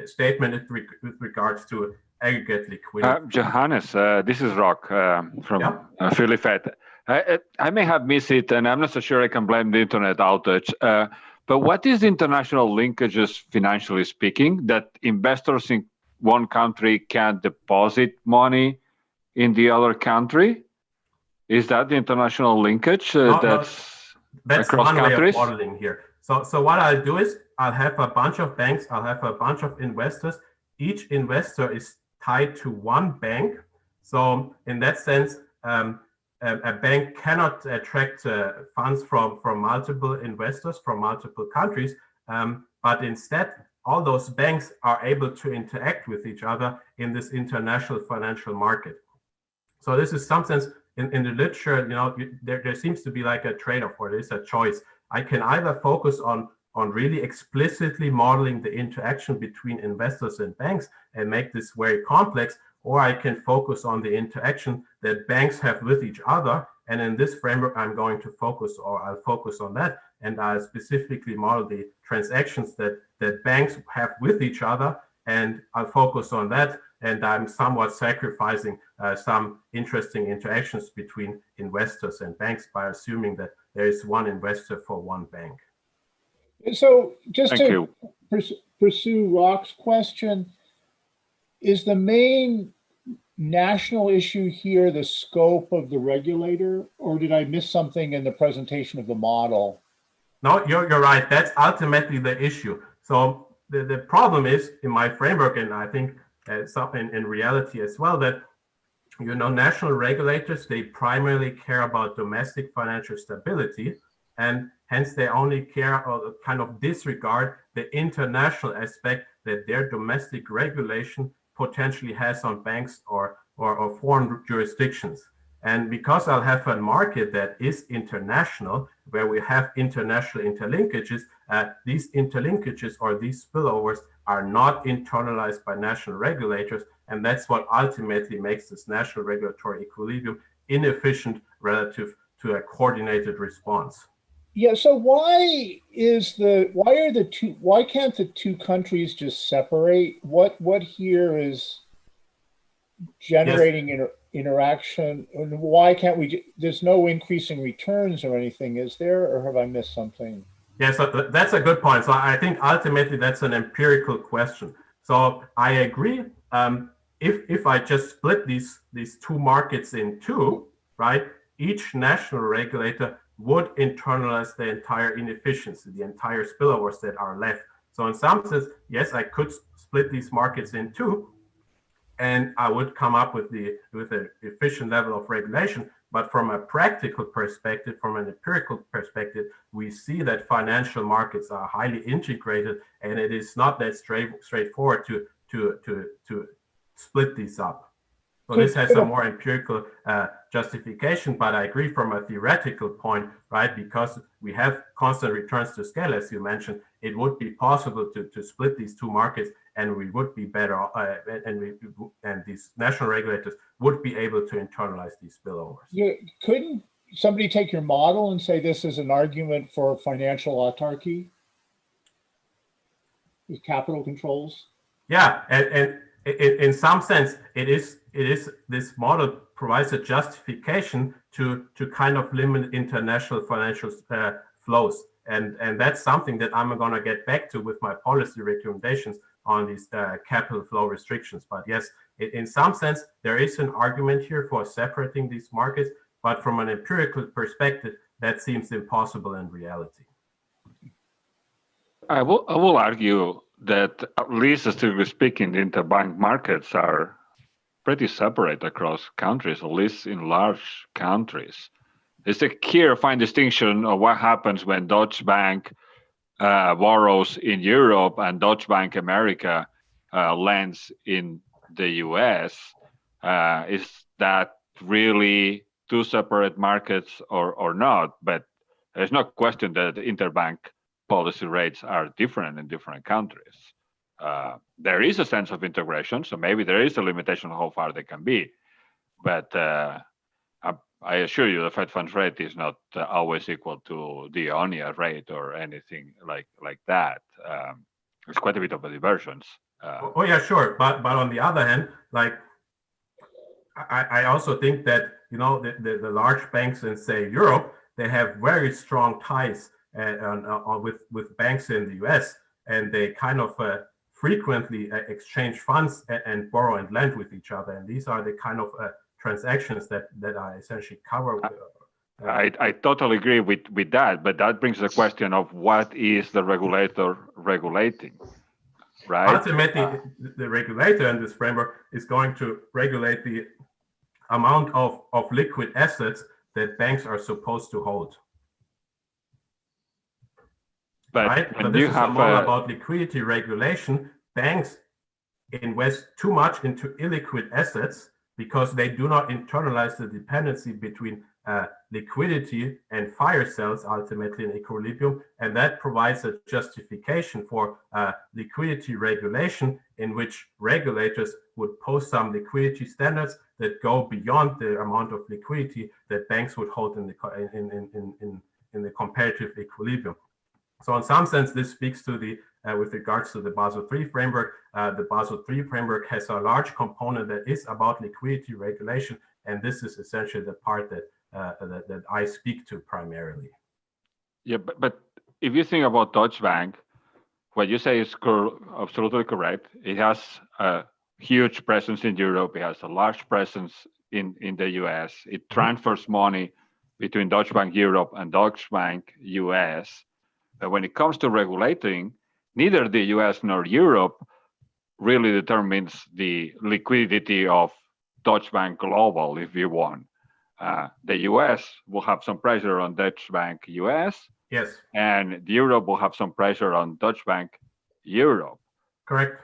[SPEAKER 2] statement is with regards to aggregate liquidity.
[SPEAKER 5] Johannes, this is Rock from Philly Fed. I may have missed it, and I'm not so sure I can blame the internet outage. But what is international linkages, financially speaking, that investors in one country can deposit money in the other country? Is that the international linkage that's across
[SPEAKER 2] one
[SPEAKER 5] countries?
[SPEAKER 2] way of modeling here. So what I'll do is I'll have a bunch of banks. I'll have a bunch of investors. Each investor is tied to one bank. So in that sense, a bank cannot attract funds from multiple investors from multiple countries, but instead all those banks are able to interact with each other in this international financial market. So this is some sense in the literature, there seems to be like a trade-off, or there's a choice. I can either focus on really explicitly modeling the interaction between investors and banks and make this very complex, or I can focus on the interaction that banks have with each other. And in this framework, I'm going to focus, or I'll focus on that, and I'll specifically model the transactions that banks have with each other, and I'll focus on that. And I'm somewhat sacrificing some interesting interactions between investors and banks by assuming that there is one investor for one bank.
[SPEAKER 6] So just
[SPEAKER 5] Thank
[SPEAKER 6] to
[SPEAKER 5] you.
[SPEAKER 6] pursue Rock's question, is the main national issue here the scope of the regulator, or did I miss something in the presentation of the model?
[SPEAKER 2] No, you're right. That's ultimately the issue. So the problem is in my framework, and I think something in reality as well, that national regulators, they primarily care about domestic financial stability, and hence they only care or kind of disregard the international aspect that their domestic regulation potentially has on banks or foreign jurisdictions. And because I'll have a market that is international, where we have international interlinkages, these interlinkages or these spillovers are not internalized by national regulators. And that's what ultimately makes this national regulatory equilibrium inefficient relative to a coordinated response.
[SPEAKER 6] Yeah, so why can't the two countries just separate? What here is generating interaction, and why can't we? There's no increase in returns or anything, is there? Or have I missed something?
[SPEAKER 2] Yeah, so that's a good point. So I think ultimately that's an empirical question. So I agree. If I just split these two markets in two, right? Each national regulator would internalize the entire inefficiency, the entire spillovers that are left. So in some sense, yes, I could split these markets in two, and I would come up with an efficient level of regulation. But from a practical perspective, from an empirical perspective, we see that financial markets are highly integrated, and it is not that straightforward to split these up. So this has a more empirical justification, but I agree from a theoretical point, right? Because we have constant returns to scale, as you mentioned, it would be possible to split these two markets, and we would be better, and these national regulators would be able to internalize these spillovers.
[SPEAKER 6] Yeah, couldn't somebody take your model and say this is an argument for financial autarky with capital controls?
[SPEAKER 2] Yeah, and in some sense, it is this model provides a justification to kind of limit international financial flows, and that's something that I'm going to get back to with my policy recommendations on these capital flow restrictions. But yes, in some sense, there is an argument here for separating these markets, but from an empirical perspective, that seems impossible in reality.
[SPEAKER 5] I will argue that, at least strictly speaking, the interbank markets are pretty separate across countries, at least in large countries. It's a clear, fine distinction of what happens when Deutsche Bank borrows in Europe and Deutsche Bank America lends in the US. Is that really two separate markets or not? But there's no question that interbank policy rates are different in different countries. There is a sense of integration, so maybe there is a limitation on how far they can be. But I assure you, the Fed funds rate is not always equal to the ONIA rate or anything like that. There's quite a bit of a divergence.
[SPEAKER 2] Oh yeah, sure. But on the other hand, like I also think that the large banks in, say, Europe, they have very strong ties with banks in the US, and they kind of frequently exchange funds and borrow and lend with each other. And these are the kind of transactions that I essentially cover.
[SPEAKER 5] I totally agree with that, but that brings the question of what is the regulator regulating, right?
[SPEAKER 2] Ultimately, the regulator in this framework is going to regulate the amount of liquid assets that banks are supposed to hold.
[SPEAKER 5] But
[SPEAKER 2] right? So this is a model about liquidity regulation. Banks invest too much into illiquid assets because they do not internalize the dependency between liquidity and fire cells ultimately in equilibrium, and that provides a justification for liquidity regulation, in which regulators would post some liquidity standards that go beyond the amount of liquidity that banks would hold in the comparative equilibrium. So in some sense, this speaks to the with regards to the Basel III framework. The Basel III framework has a large component that is about liquidity regulation, and this is essentially the part that that I speak to primarily.
[SPEAKER 5] Yeah, but if you think about Deutsche Bank, what you say is absolutely correct. It has a huge presence in Europe. It has a large presence in the US. It transfers money between Deutsche Bank Europe and Deutsche Bank US. But when it comes to regulating, neither the US nor Europe really determines the liquidity of Deutsche Bank Global, if you want. The US will have some pressure on Deutsche Bank US.
[SPEAKER 2] Yes.
[SPEAKER 5] And Europe will have some pressure on Deutsche Bank Europe.
[SPEAKER 2] Correct.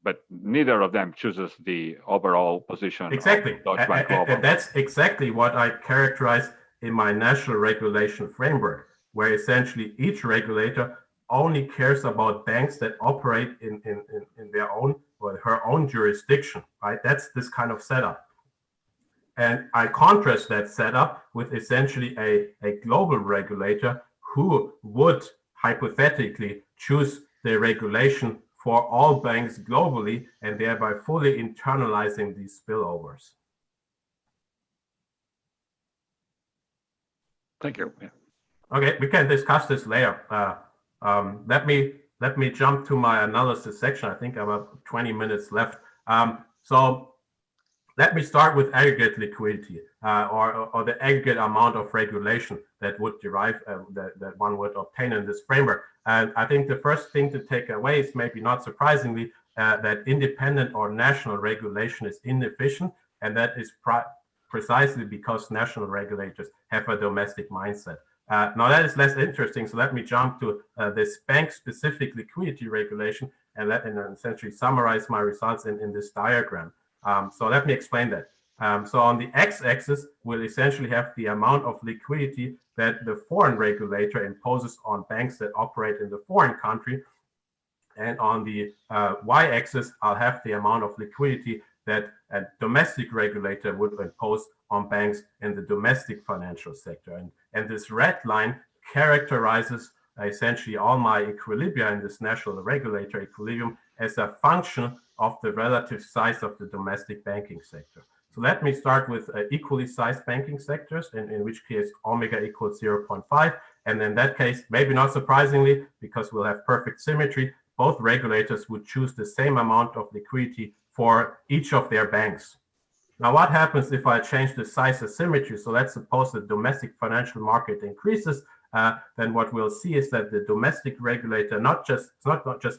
[SPEAKER 5] But neither of them chooses the overall position
[SPEAKER 2] exactly.
[SPEAKER 5] of Deutsche Bank Global.
[SPEAKER 2] And that's exactly what I characterize in my national regulation framework, where essentially each regulator only cares about banks that operate in their own or her own jurisdiction, right? That's this kind of setup. And I contrast that setup with essentially a global regulator who would hypothetically choose the regulation for all banks globally and thereby fully internalizing these spillovers.
[SPEAKER 5] Thank you. Yeah.
[SPEAKER 2] Okay, we can discuss this later. Let me jump to my analysis section. I think I have about 20 minutes left. So let me start with aggregate liquidity or the aggregate amount of regulation that would derive that one would obtain in this framework. And I think the first thing to take away is, maybe not surprisingly, that independent or national regulation is inefficient, and that is precisely because national regulators have a domestic mindset. Now that is less interesting, so let me jump to this bank-specific liquidity regulation and essentially summarize my results in this diagram. So let me explain that. So on the x-axis, we'll essentially have the amount of liquidity that the foreign regulator imposes on banks that operate in the foreign country. And on the y-axis, I'll have the amount of liquidity that a domestic regulator would impose on banks in the domestic financial sector. And this red line characterizes essentially all my equilibria in this national regulator equilibrium as a function of the relative size of the domestic banking sector. So let me start with equally sized banking sectors, in which case omega equals 0.5. And in that case, maybe not surprisingly, because we'll have perfect symmetry, both regulators would choose the same amount of liquidity for each of their banks. Now, what happens if I change the size of symmetry? So let's suppose the domestic financial market increases. Then what we'll see is that the domestic regulator not just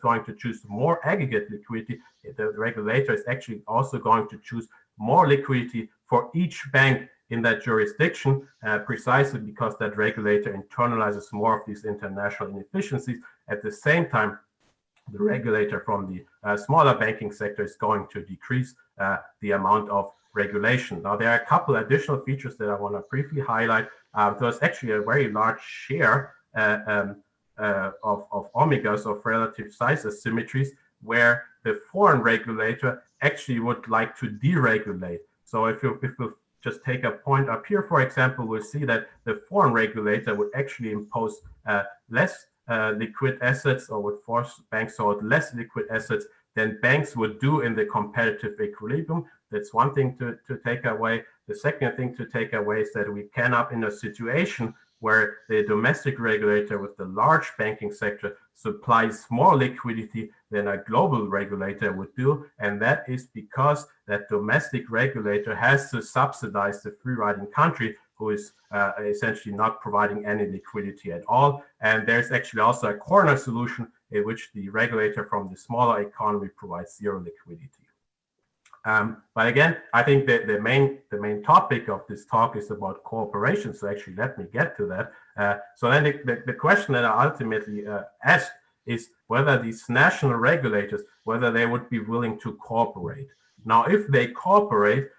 [SPEAKER 2] going to choose more aggregate liquidity. The regulator is actually also going to choose more liquidity for each bank in that jurisdiction, precisely because that regulator internalizes more of these international inefficiencies. At the same time, the regulator from the smaller banking sector is going to decrease the amount of regulation. Now, there are a couple additional features that I want to briefly highlight. There's actually a very large share of omegas, of relative size asymmetries, where the foreign regulator actually would like to deregulate. So if we just take a point up here, for example, we'll see that the foreign regulator would actually impose less liquid assets, or would force banks to hold less liquid assets than banks would do in the competitive equilibrium. That's one thing to take away. The second thing to take away is that we can up in a situation where the domestic regulator with the large banking sector supplies more liquidity than a global regulator would do. And that is because that domestic regulator has to subsidize the free riding country who is essentially not providing any liquidity at all. And there's actually also a corner solution in which the regulator from the smaller economy provides zero liquidity. But again, I think that the main topic of this talk is about cooperation. So actually, let me get to that. So then the question that I ultimately asked is whether these national regulators, whether they would be willing to cooperate. Now, if they cooperate,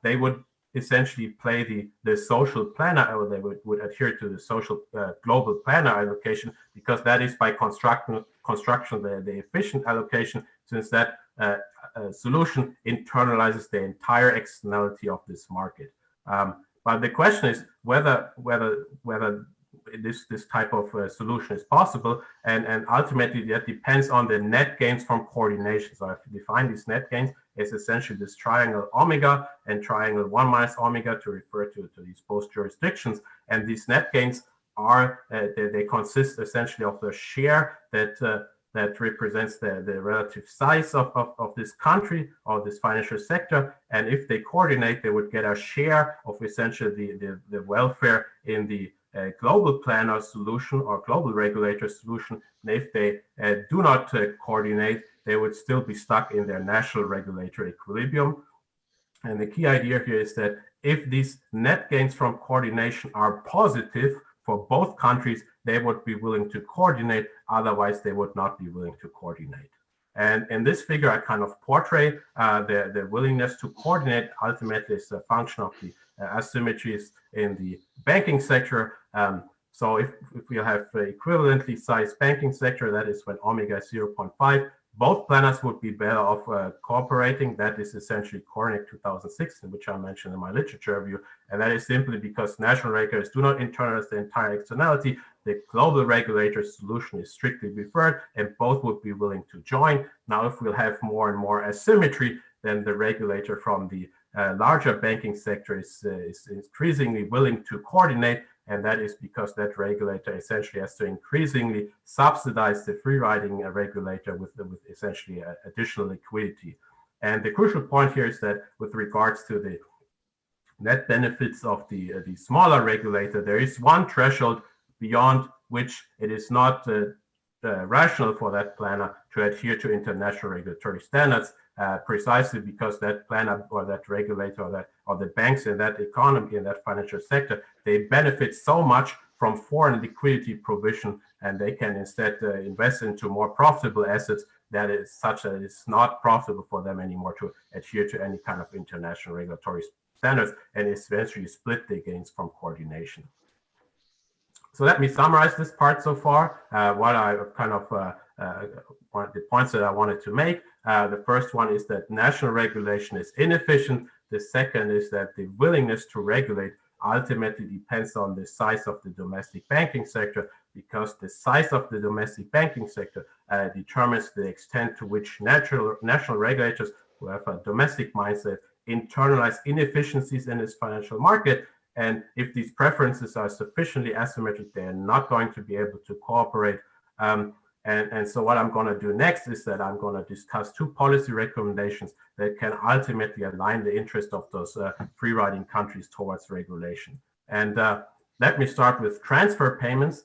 [SPEAKER 2] they would essentially play the social planner, or they would adhere to the social global planner allocation, because that is by construction the efficient allocation, since that solution internalizes the entire externality of this market. But the question is whether this type of solution is possible, and ultimately that depends on the net gains from coordination. So I've defined these net gains as essentially this triangle omega and triangle 1 minus omega to refer to these both jurisdictions. And these net gains are they consist essentially of the share that represents the relative size of this country or this financial sector. And if they coordinate, they would get a share of essentially the welfare in the global planner solution or global regulator solution. And if they do not coordinate, they would still be stuck in their national regulatory equilibrium. And the key idea here is that if these net gains from coordination are positive for both countries, they would be willing to coordinate. Otherwise, they would not be willing to coordinate. And in this figure, I kind of portray the willingness to coordinate ultimately is a function of the asymmetries in the banking sector. So if we have equivalently sized banking sector, that is when omega is 0.5, both planners would be better off cooperating. That is essentially Cornick 2006, which I mentioned in my literature review. And that is simply because national regulators do not internalize the entire externality. The global regulator solution is strictly preferred, and both would be willing to join. Now, if we'll have more and more asymmetry, then the regulator from the larger banking sector is increasingly willing to coordinate. And that is because that regulator essentially has to increasingly subsidize the free riding regulator with essentially additional liquidity. And the crucial point here is that with regards to the net benefits of the smaller regulator, there is one threshold beyond which it is not rational for that planner to adhere to international regulatory standards, precisely because that planner or that regulator or the banks in that economy, in that financial sector, they benefit so much from foreign liquidity provision, and they can instead invest into more profitable assets that is such that it's not profitable for them anymore to adhere to any kind of international regulatory standards, and eventually split the gains from coordination. So let me summarize this part so far. What I kind of the points that I wanted to make. The first one is that national regulation is inefficient. The second is that the willingness to regulate ultimately depends on the size of the domestic banking sector, because the size of the domestic banking sector determines the extent to which national regulators who have a domestic mindset internalize inefficiencies in this financial market. And if these preferences are sufficiently asymmetric, they are not going to be able to cooperate. And so what I'm going to do next is that I'm going to discuss two policy recommendations that can ultimately align the interest of those free riding countries towards regulation. And let me start with transfer payments.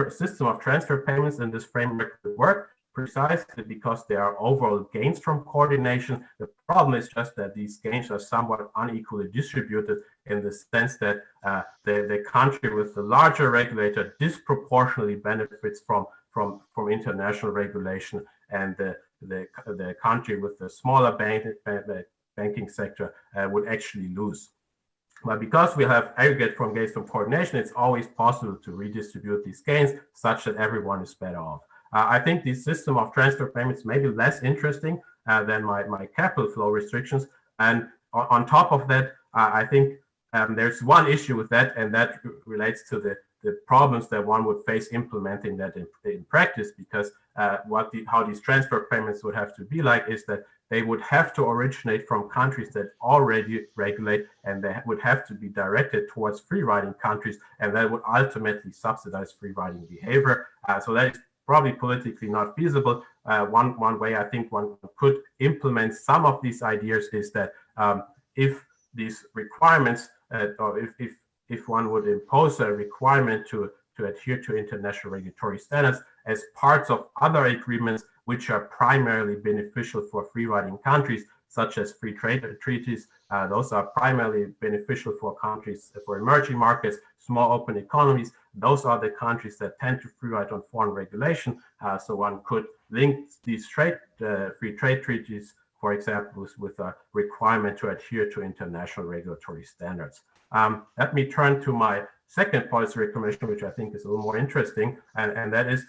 [SPEAKER 2] System of transfer payments in this framework would work precisely because there are overall gains from coordination. The problem is just that these gains are somewhat unequally distributed, in the sense that the country with the larger regulator disproportionately benefits from international regulation, and the country with the smaller banking sector would actually lose. But because we have aggregate from gains from coordination, it's always possible to redistribute these gains such that everyone is better off. I think the system of transfer payments may be less interesting than my capital flow restrictions. And on top of that, I think there's one issue with that, and that relates to the problems that one would face implementing that in practice, because how these transfer payments would have to be like is that they would have to originate from countries that already regulate, and they would have to be directed towards free riding countries, and that would ultimately subsidize free riding behavior. So that is probably politically not feasible. One way I think one could implement some of these ideas is that if these requirements, or if one would impose a requirement to adhere to international regulatory standards as parts of other agreements which are primarily beneficial for free riding countries, such as free trade treaties. Those are primarily beneficial for countries, for emerging markets, small open economies. Those are the countries that tend to free ride on foreign regulation. So one could link these free trade treaties for example, with a requirement to adhere to international regulatory standards. Let me turn to my second policy recommendation, which I think is a little more interesting, and that is,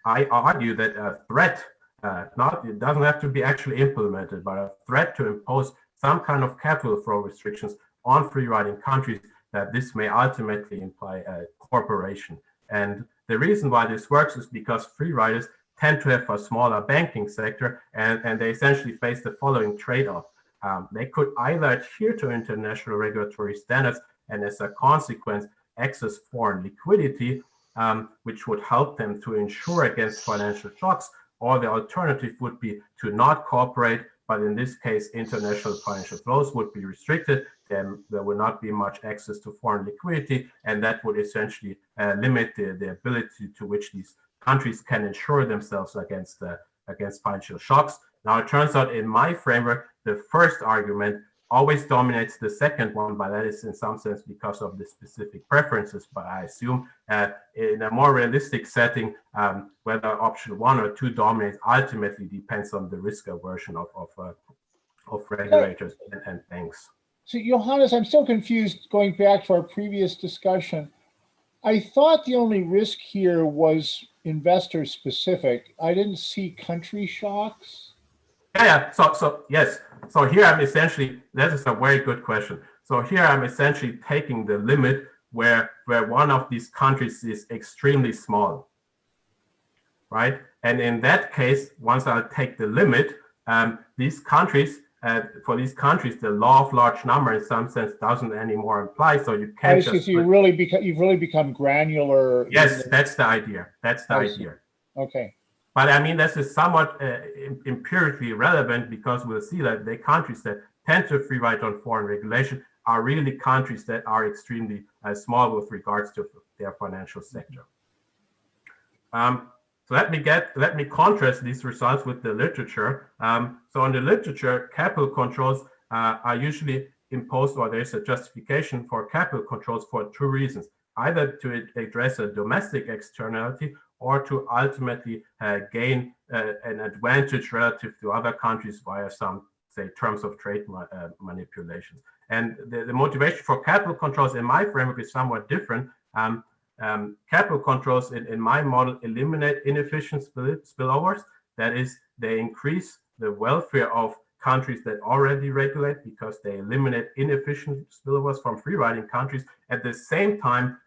[SPEAKER 2] I argue that a threat, it doesn't have to be actually implemented, but a threat to impose some kind of capital flow restrictions on free riding countries, that this may ultimately imply a corporation. And the reason why this works is because free riders tend to have a smaller banking sector, and they essentially face the following trade-off. They could either adhere to international regulatory standards and as a consequence access foreign liquidity, which would help them to insure against financial shocks, or the alternative would be to not cooperate, but in this case, international financial flows would be restricted, then there would not be much access to foreign liquidity, and that would essentially limit the ability to which these countries can insure themselves against financial shocks. Now, it turns out in my framework, the first argument always dominates the second one, but that is in some sense because of the specific preferences. But I assume in a more realistic setting, whether option 1 or 2 dominates ultimately depends on the risk aversion of regulators and banks.
[SPEAKER 6] So, Johannes, I'm still confused going back to our previous discussion. I thought the only risk here was investor specific. I didn't see country shocks.
[SPEAKER 2] Yeah. So yes. So here I'm essentially, that is a very good question. So here I'm essentially taking the limit where one of these countries is extremely small, right? And in that case, once I take the limit, these countries, for these countries, the law of large number in some sense doesn't anymore apply. So you can't just.
[SPEAKER 6] So you've really become granular.
[SPEAKER 2] Yes, that's the idea. That's the idea.
[SPEAKER 6] Okay.
[SPEAKER 2] But I mean, this is somewhat empirically relevant, because we'll see that the countries that tend to free ride on foreign regulation are really countries that are extremely small with regards to their financial sector. So let me contrast these results with the literature. So in the literature, capital controls are usually imposed, or there's a justification for capital controls for 2 reasons: either to address a domestic externality, or to ultimately gain an advantage relative to other countries via some, say, terms of trade manipulations. And the motivation for capital controls in my framework is somewhat different. Capital controls in my model eliminate inefficient spillovers. That is, they increase the welfare of countries that already regulate, because they eliminate inefficient spillovers from free riding countries. At the same time,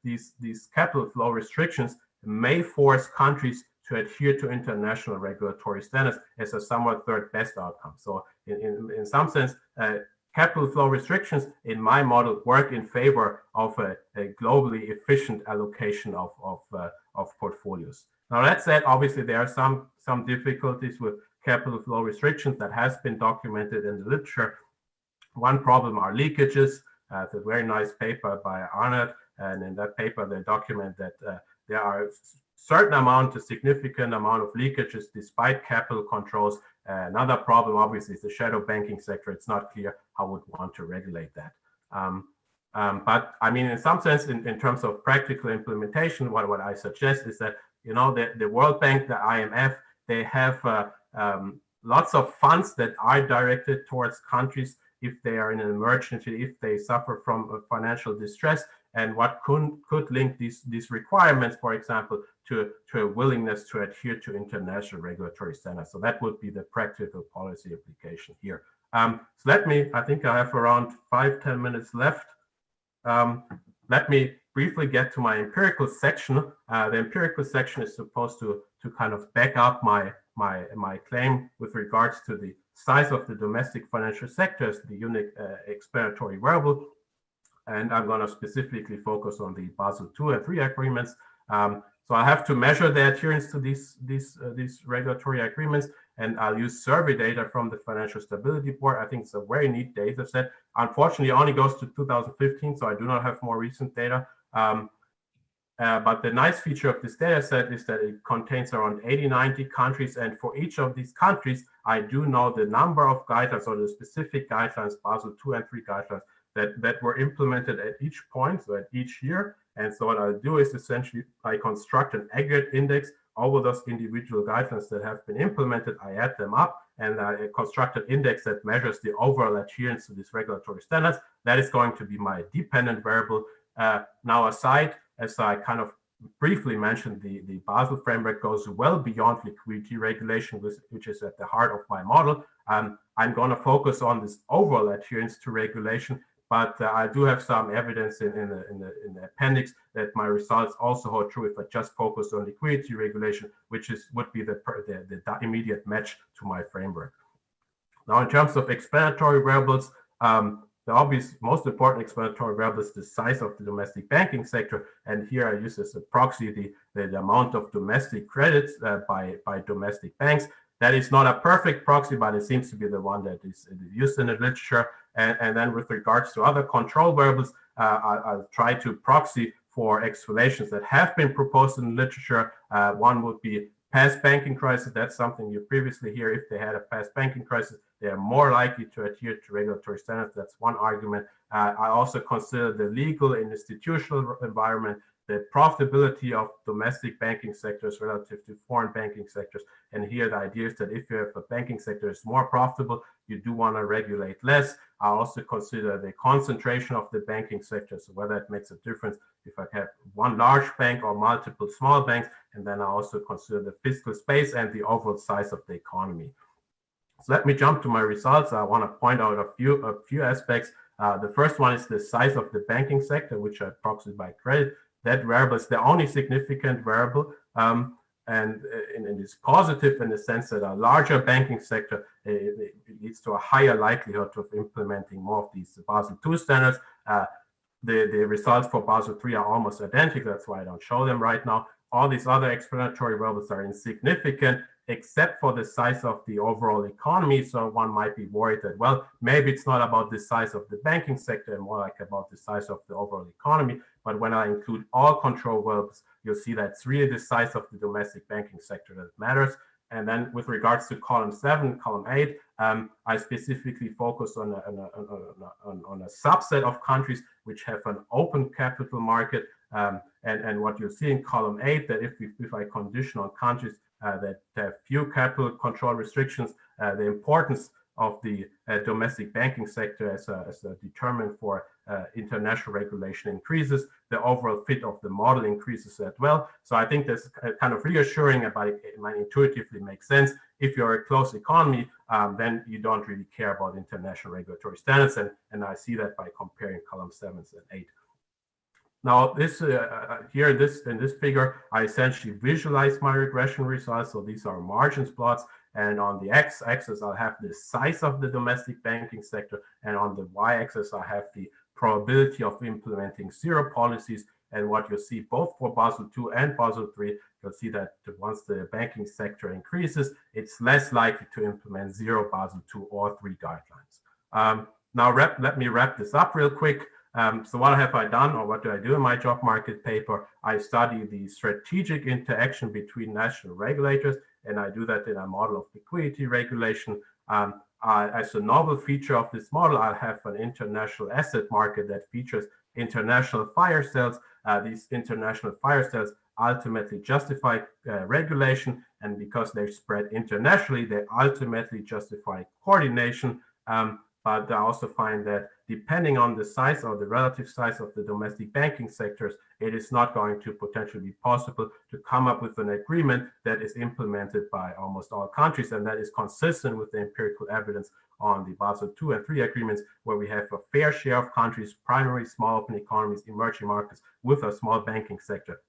[SPEAKER 2] these capital flow restrictions may force countries to adhere to international regulatory standards as a somewhat third best outcome. So in some sense, capital flow restrictions in my model work in favor of a globally efficient allocation of portfolios. Now, that said, obviously there are some difficulties with capital flow restrictions that has been documented in the literature. One problem are leakages. It's a very nice paper by Arnott, and in that paper they document that there are a significant amount of leakages despite capital controls. Another problem, obviously, is the shadow banking sector. It's not clear how we would want to regulate that. But I mean, in some sense, in terms of practical implementation, what I suggest is that, the World Bank, the IMF, they have lots of funds that are directed towards countries if they are in an emergency, if they suffer from financial distress, and what could link these requirements, for example, to a willingness to adhere to international regulatory standards. So that would be the practical policy application here. So I think I have around 5-10 minutes left. Let me briefly get to my empirical section. The empirical section is supposed to kind of back up my claim with regards to the size of the domestic financial sector as the unique explanatory variable. And I'm going to specifically focus on the Basel II and III agreements. So I have to measure the adherence to these regulatory agreements, and I'll use survey data from the Financial Stability Board. I think it's a very neat data set. Unfortunately, it only goes to 2015, so I do not have more recent data. But the nice feature of this data set is that it contains around 80-90 countries, and for each of these countries, I do know the number of guidelines, or the specific guidelines, Basel II and III guidelines, that were implemented at each point, so at each year. And so what I'll do is essentially I construct an aggregate index over those individual guidelines that have been implemented, I add them up and I construct an index that measures the overall adherence to these regulatory standards. That is going to be my dependent variable. Now aside, as I kind of briefly mentioned, the Basel framework goes well beyond liquidity regulation, which is at the heart of my model. I'm going to focus on this overall adherence to regulation, but I do have some evidence in the appendix that my results also hold true if I just focus on liquidity regulation, which would be the immediate match to my framework. Now, in terms of explanatory variables, the obvious most important explanatory variable is the size of the domestic banking sector, and here I use as a proxy the amount of domestic credits by domestic banks. That is not a perfect proxy, but it seems to be the one that is used in the literature. And then with regards to other control variables, I'll try to proxy for explanations that have been proposed in the literature. One would be past banking crisis. That's something you previously hear. If they had a past banking crisis, they are more likely to adhere to regulatory standards. That's one argument. I also consider the legal and institutional environment, the profitability of domestic banking sectors relative to foreign banking sectors. And here the idea is that if you have a banking sector that's more profitable, you do want to regulate less. I also consider the concentration of the banking sector, so whether it makes a difference if I have one large bank or multiple small banks. And then I also consider the fiscal space and the overall size of the economy. So let me jump to my results. I want to point out a few aspects. The first one is the size of the banking sector, which I proxied by credit. That variable is the only significant variable, and it's positive in the sense that a larger banking sector it leads to a higher likelihood of implementing more of these Basel II standards. The results for Basel III are almost identical. That's why I don't show them right now. All these other explanatory variables are insignificant, except for the size of the overall economy. So one might be worried that, well, maybe it's not about the size of the banking sector, and more like about the size of the overall economy. But when I include all control variables, you'll see that it's really the size of the domestic banking sector that matters. And then with regards to column 7, column 8, I specifically focus on a subset of countries which have an open capital market. And what you'll see in column 8, that if I condition on countries that have few capital control restrictions, the importance of the domestic banking sector as a determinant for international regulation increases, the overall fit of the model increases as well. So I think that's kind of reassuring, but it might intuitively make sense. If you're a closed economy, then you don't really care about international regulatory standards, and I see that by comparing column 7 and 8. Now, this in this figure, I essentially visualize my regression results. So these are margins plots, and on the x-axis, I'll have the size of the domestic banking sector, and on the y-axis, I have the probability of implementing zero policies. And what you'll see both for Basel II and Basel III, you'll see that once the banking sector increases, it's less likely to implement zero Basel II or III guidelines. Now, let me wrap this up real quick. So what have I done, or what do I do in my job market paper? I study the strategic interaction between national regulators, and I do that in a model of liquidity regulation. As a novel feature of this model, I have an international asset market that features international fire sales. These international fire sales ultimately justify regulation, and because they spread internationally, they ultimately justify coordination. But I also find that depending on the size or the relative size of the domestic banking sectors, it is not going to potentially be possible to come up with an agreement that is implemented by almost all countries, and that is consistent with the empirical evidence on the Basel II and III agreements, where we have a fair share of countries, primary small open economies, emerging markets, with a small banking sector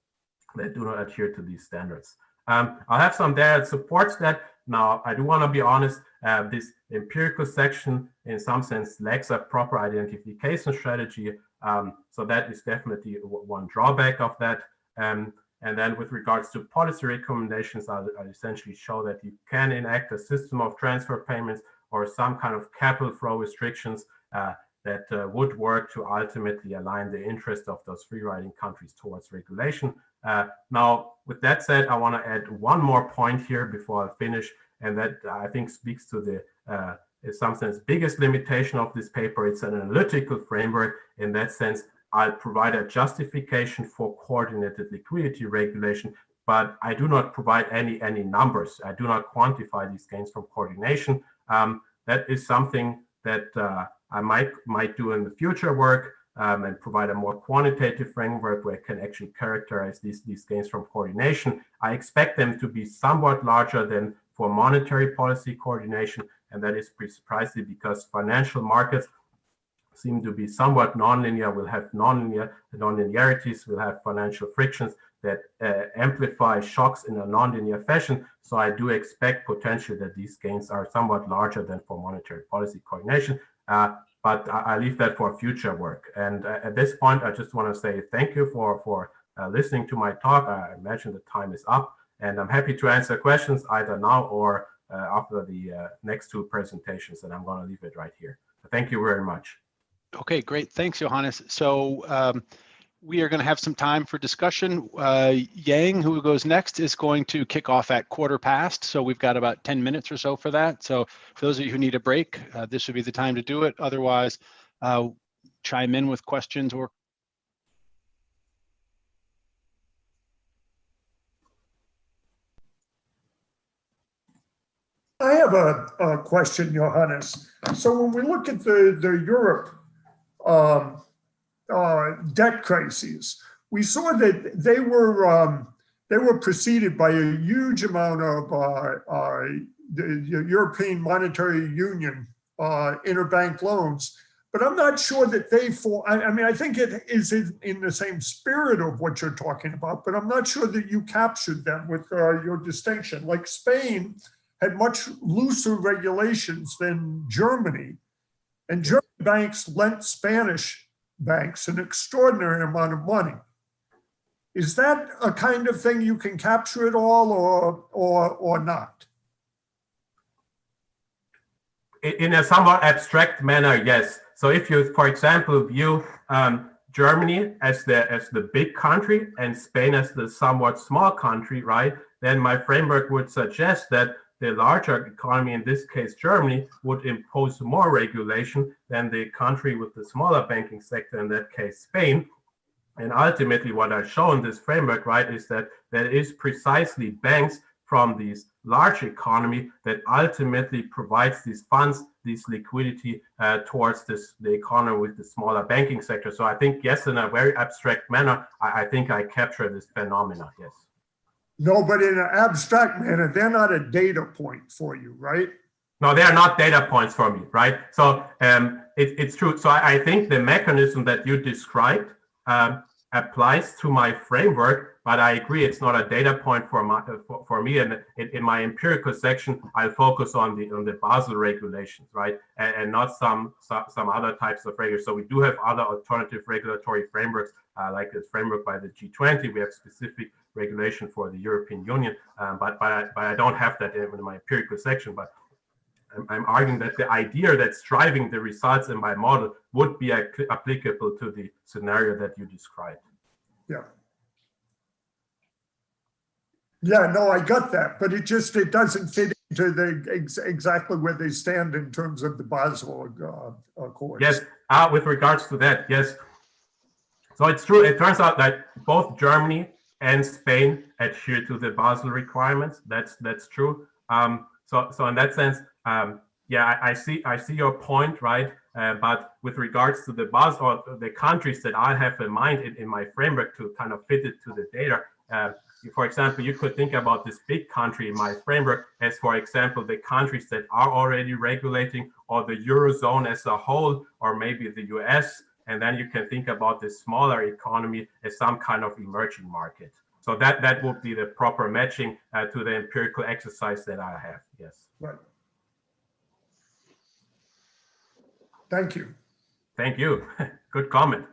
[SPEAKER 2] that do not adhere to these standards. I'll have some data that supports that. Now, I do want to be honest, this empirical section in some sense lacks a proper identification strategy. So that is definitely one drawback of that. And then with regards to policy recommendations, I'll essentially show that you can enact a system of transfer payments or some kind of capital flow restrictions that would work to ultimately align the interest of those free-riding countries towards regulation. Now, with that said, I want to add one more point here before I finish, and that I think speaks to the, in some sense, biggest limitation of this paper. It's an analytical framework. In that sense, I'll provide a justification for coordinated liquidity regulation but I do not provide any numbers. I do not quantify these gains from coordination. That is something that I might do in the future work, and provide a more quantitative framework where I can actually characterize these gains from coordination. I expect them to be somewhat larger than for monetary policy coordination, and that is precisely because financial markets seem to be somewhat nonlinear, will have nonlinearities, will have financial frictions that amplify shocks in a nonlinear fashion. So I do expect potentially that these gains are somewhat larger than for monetary policy coordination. But I leave that for future work. And at this point, I just want to say thank you for listening to my talk. I imagine the time is up, and I'm happy to answer questions either now or after the next two presentations, and I'm going to leave it right here. Thank you very much.
[SPEAKER 1] Okay, great. Thanks, Johannes. So we are going to have some time for discussion. Yang, who goes next, is going to kick off at 1:15. So we've got about 10 minutes or so for that. So for those of you who need a break, this would be the time to do it. Otherwise, chime in with questions or
[SPEAKER 7] I have a question, Johannes. So when we look at the Europe debt crises, we saw that they were preceded by a huge amount of the European Monetary Union interbank loans. But I'm not sure that they fall. I mean, I think it is in the same spirit of what you're talking about, but I'm not sure that you captured them with your distinction. Like Spain had much looser regulations than Germany, and German banks lent Spanish banks an extraordinary amount of money. Is that a kind of thing you can capture it all, or not?
[SPEAKER 2] In a somewhat abstract manner, yes. So if you, for example, view Germany as the big country and Spain as the somewhat small country, right? Then my framework would suggest that the larger economy, in this case Germany, would impose more regulation than the country with the smaller banking sector, in that case Spain. And ultimately what I show in this framework, right, is that there is precisely banks from these large economy that ultimately provides these funds, this liquidity towards the economy with the smaller banking sector. So I think, yes, in a very abstract manner, I think I capture this phenomena, yes.
[SPEAKER 7] No, but in an abstract manner, they're not a data point for you, right?
[SPEAKER 2] No, they are not data points for me, right? So it's true. So I think the mechanism that you described applies to my framework, but I agree it's not a data point for me. And in my empirical section, I'll focus on the Basel regulations, right, and not some other types of regulators. So we do have other alternative regulatory frameworks, like this framework by the G20. We have specific regulation for the European Union, but I don't have that in my empirical section. But I'm arguing that the idea that's driving the results in my model would be applicable to the scenario that you described.
[SPEAKER 7] Yeah. Yeah, no, I got that, but it doesn't fit into exactly where they stand in terms of the Basel Accords.
[SPEAKER 2] Yes, with regards to that, yes. So it's true. It turns out that both Germany and Spain adhere to the Basel requirements. That's true. So in that sense, yeah, I see your point, right? But with regards to the Basel, or the countries that I have in mind in my framework to kind of fit it to the data, for example, you could think about this big country in my framework as, for example, the countries that are already regulating, or the Eurozone as a whole, or maybe the US. And then you can think about this smaller economy as some kind of emerging market. So that would be the proper matching to the empirical exercise that I have. Yes.
[SPEAKER 7] Right. Thank you.
[SPEAKER 2] Thank you. Good comment.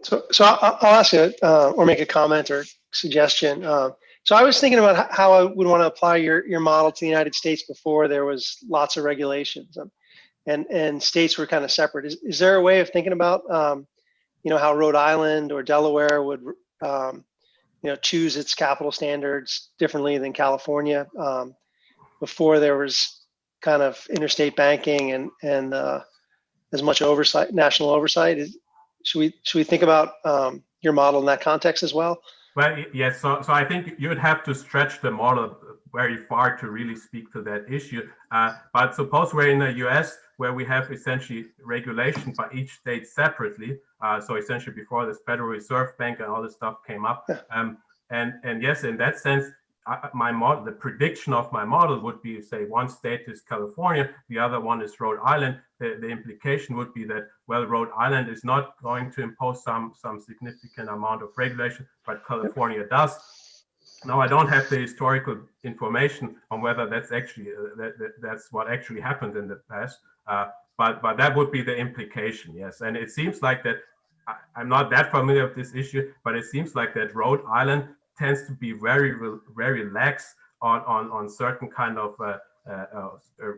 [SPEAKER 4] So I'll ask you or make a comment or suggestion. So I was thinking about how I would want to apply your model to the United States before there was lots of regulations, and states were kind of separate. Is there a way of thinking about how Rhode Island or Delaware would choose its capital standards differently than California before there was kind of interstate banking and as much oversight, national oversight? Should we think about your model in that context as well?
[SPEAKER 2] Well, yes. So I think you'd have to stretch the model very far to really speak to that issue. But suppose we're in the US where we have essentially regulation by each state separately. So essentially before this Federal Reserve Bank and all this stuff came up. And yes, in that sense, my model, the prediction of my model would be, say, one state is California, the other one is Rhode Island. The implication would be that, well, Rhode Island is not going to impose some significant amount of regulation, but California does. Now, I don't have the historical information on whether that's actually that's what actually happened in the past, but that would be the implication, yes. And it seems like that I'm not that familiar with this issue, but it seems like that Rhode Island tends to be very lax on certain kind of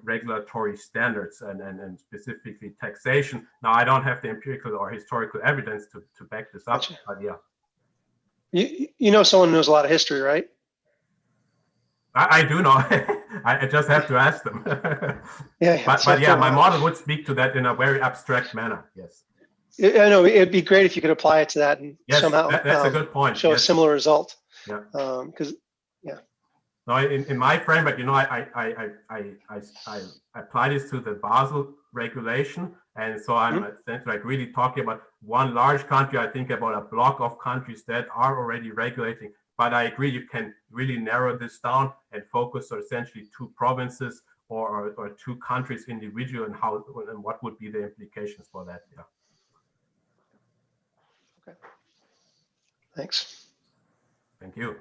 [SPEAKER 2] regulatory standards and specifically taxation. Now, I don't have the empirical or historical evidence to back this up, but yeah.
[SPEAKER 4] You know someone who knows a lot of history, right?
[SPEAKER 2] I do know. I just have to ask them.
[SPEAKER 4] Yeah.
[SPEAKER 2] But yeah, my model would speak to that in a very abstract manner. Yes.
[SPEAKER 4] I know it'd be great if you could apply it to that and somehow
[SPEAKER 2] that's a good point.
[SPEAKER 4] Show a similar result.
[SPEAKER 2] Yeah.
[SPEAKER 4] Because
[SPEAKER 2] No, in my framework, I apply this to the Basel regulation, and so I'm essentially like really talking about one large country. I think about a block of countries that are already regulating. But I agree, you can really narrow this down and focus on essentially two provinces or two countries individual, and how and what would be the implications for that. Yeah.
[SPEAKER 4] Okay. Thanks.
[SPEAKER 2] Thank you.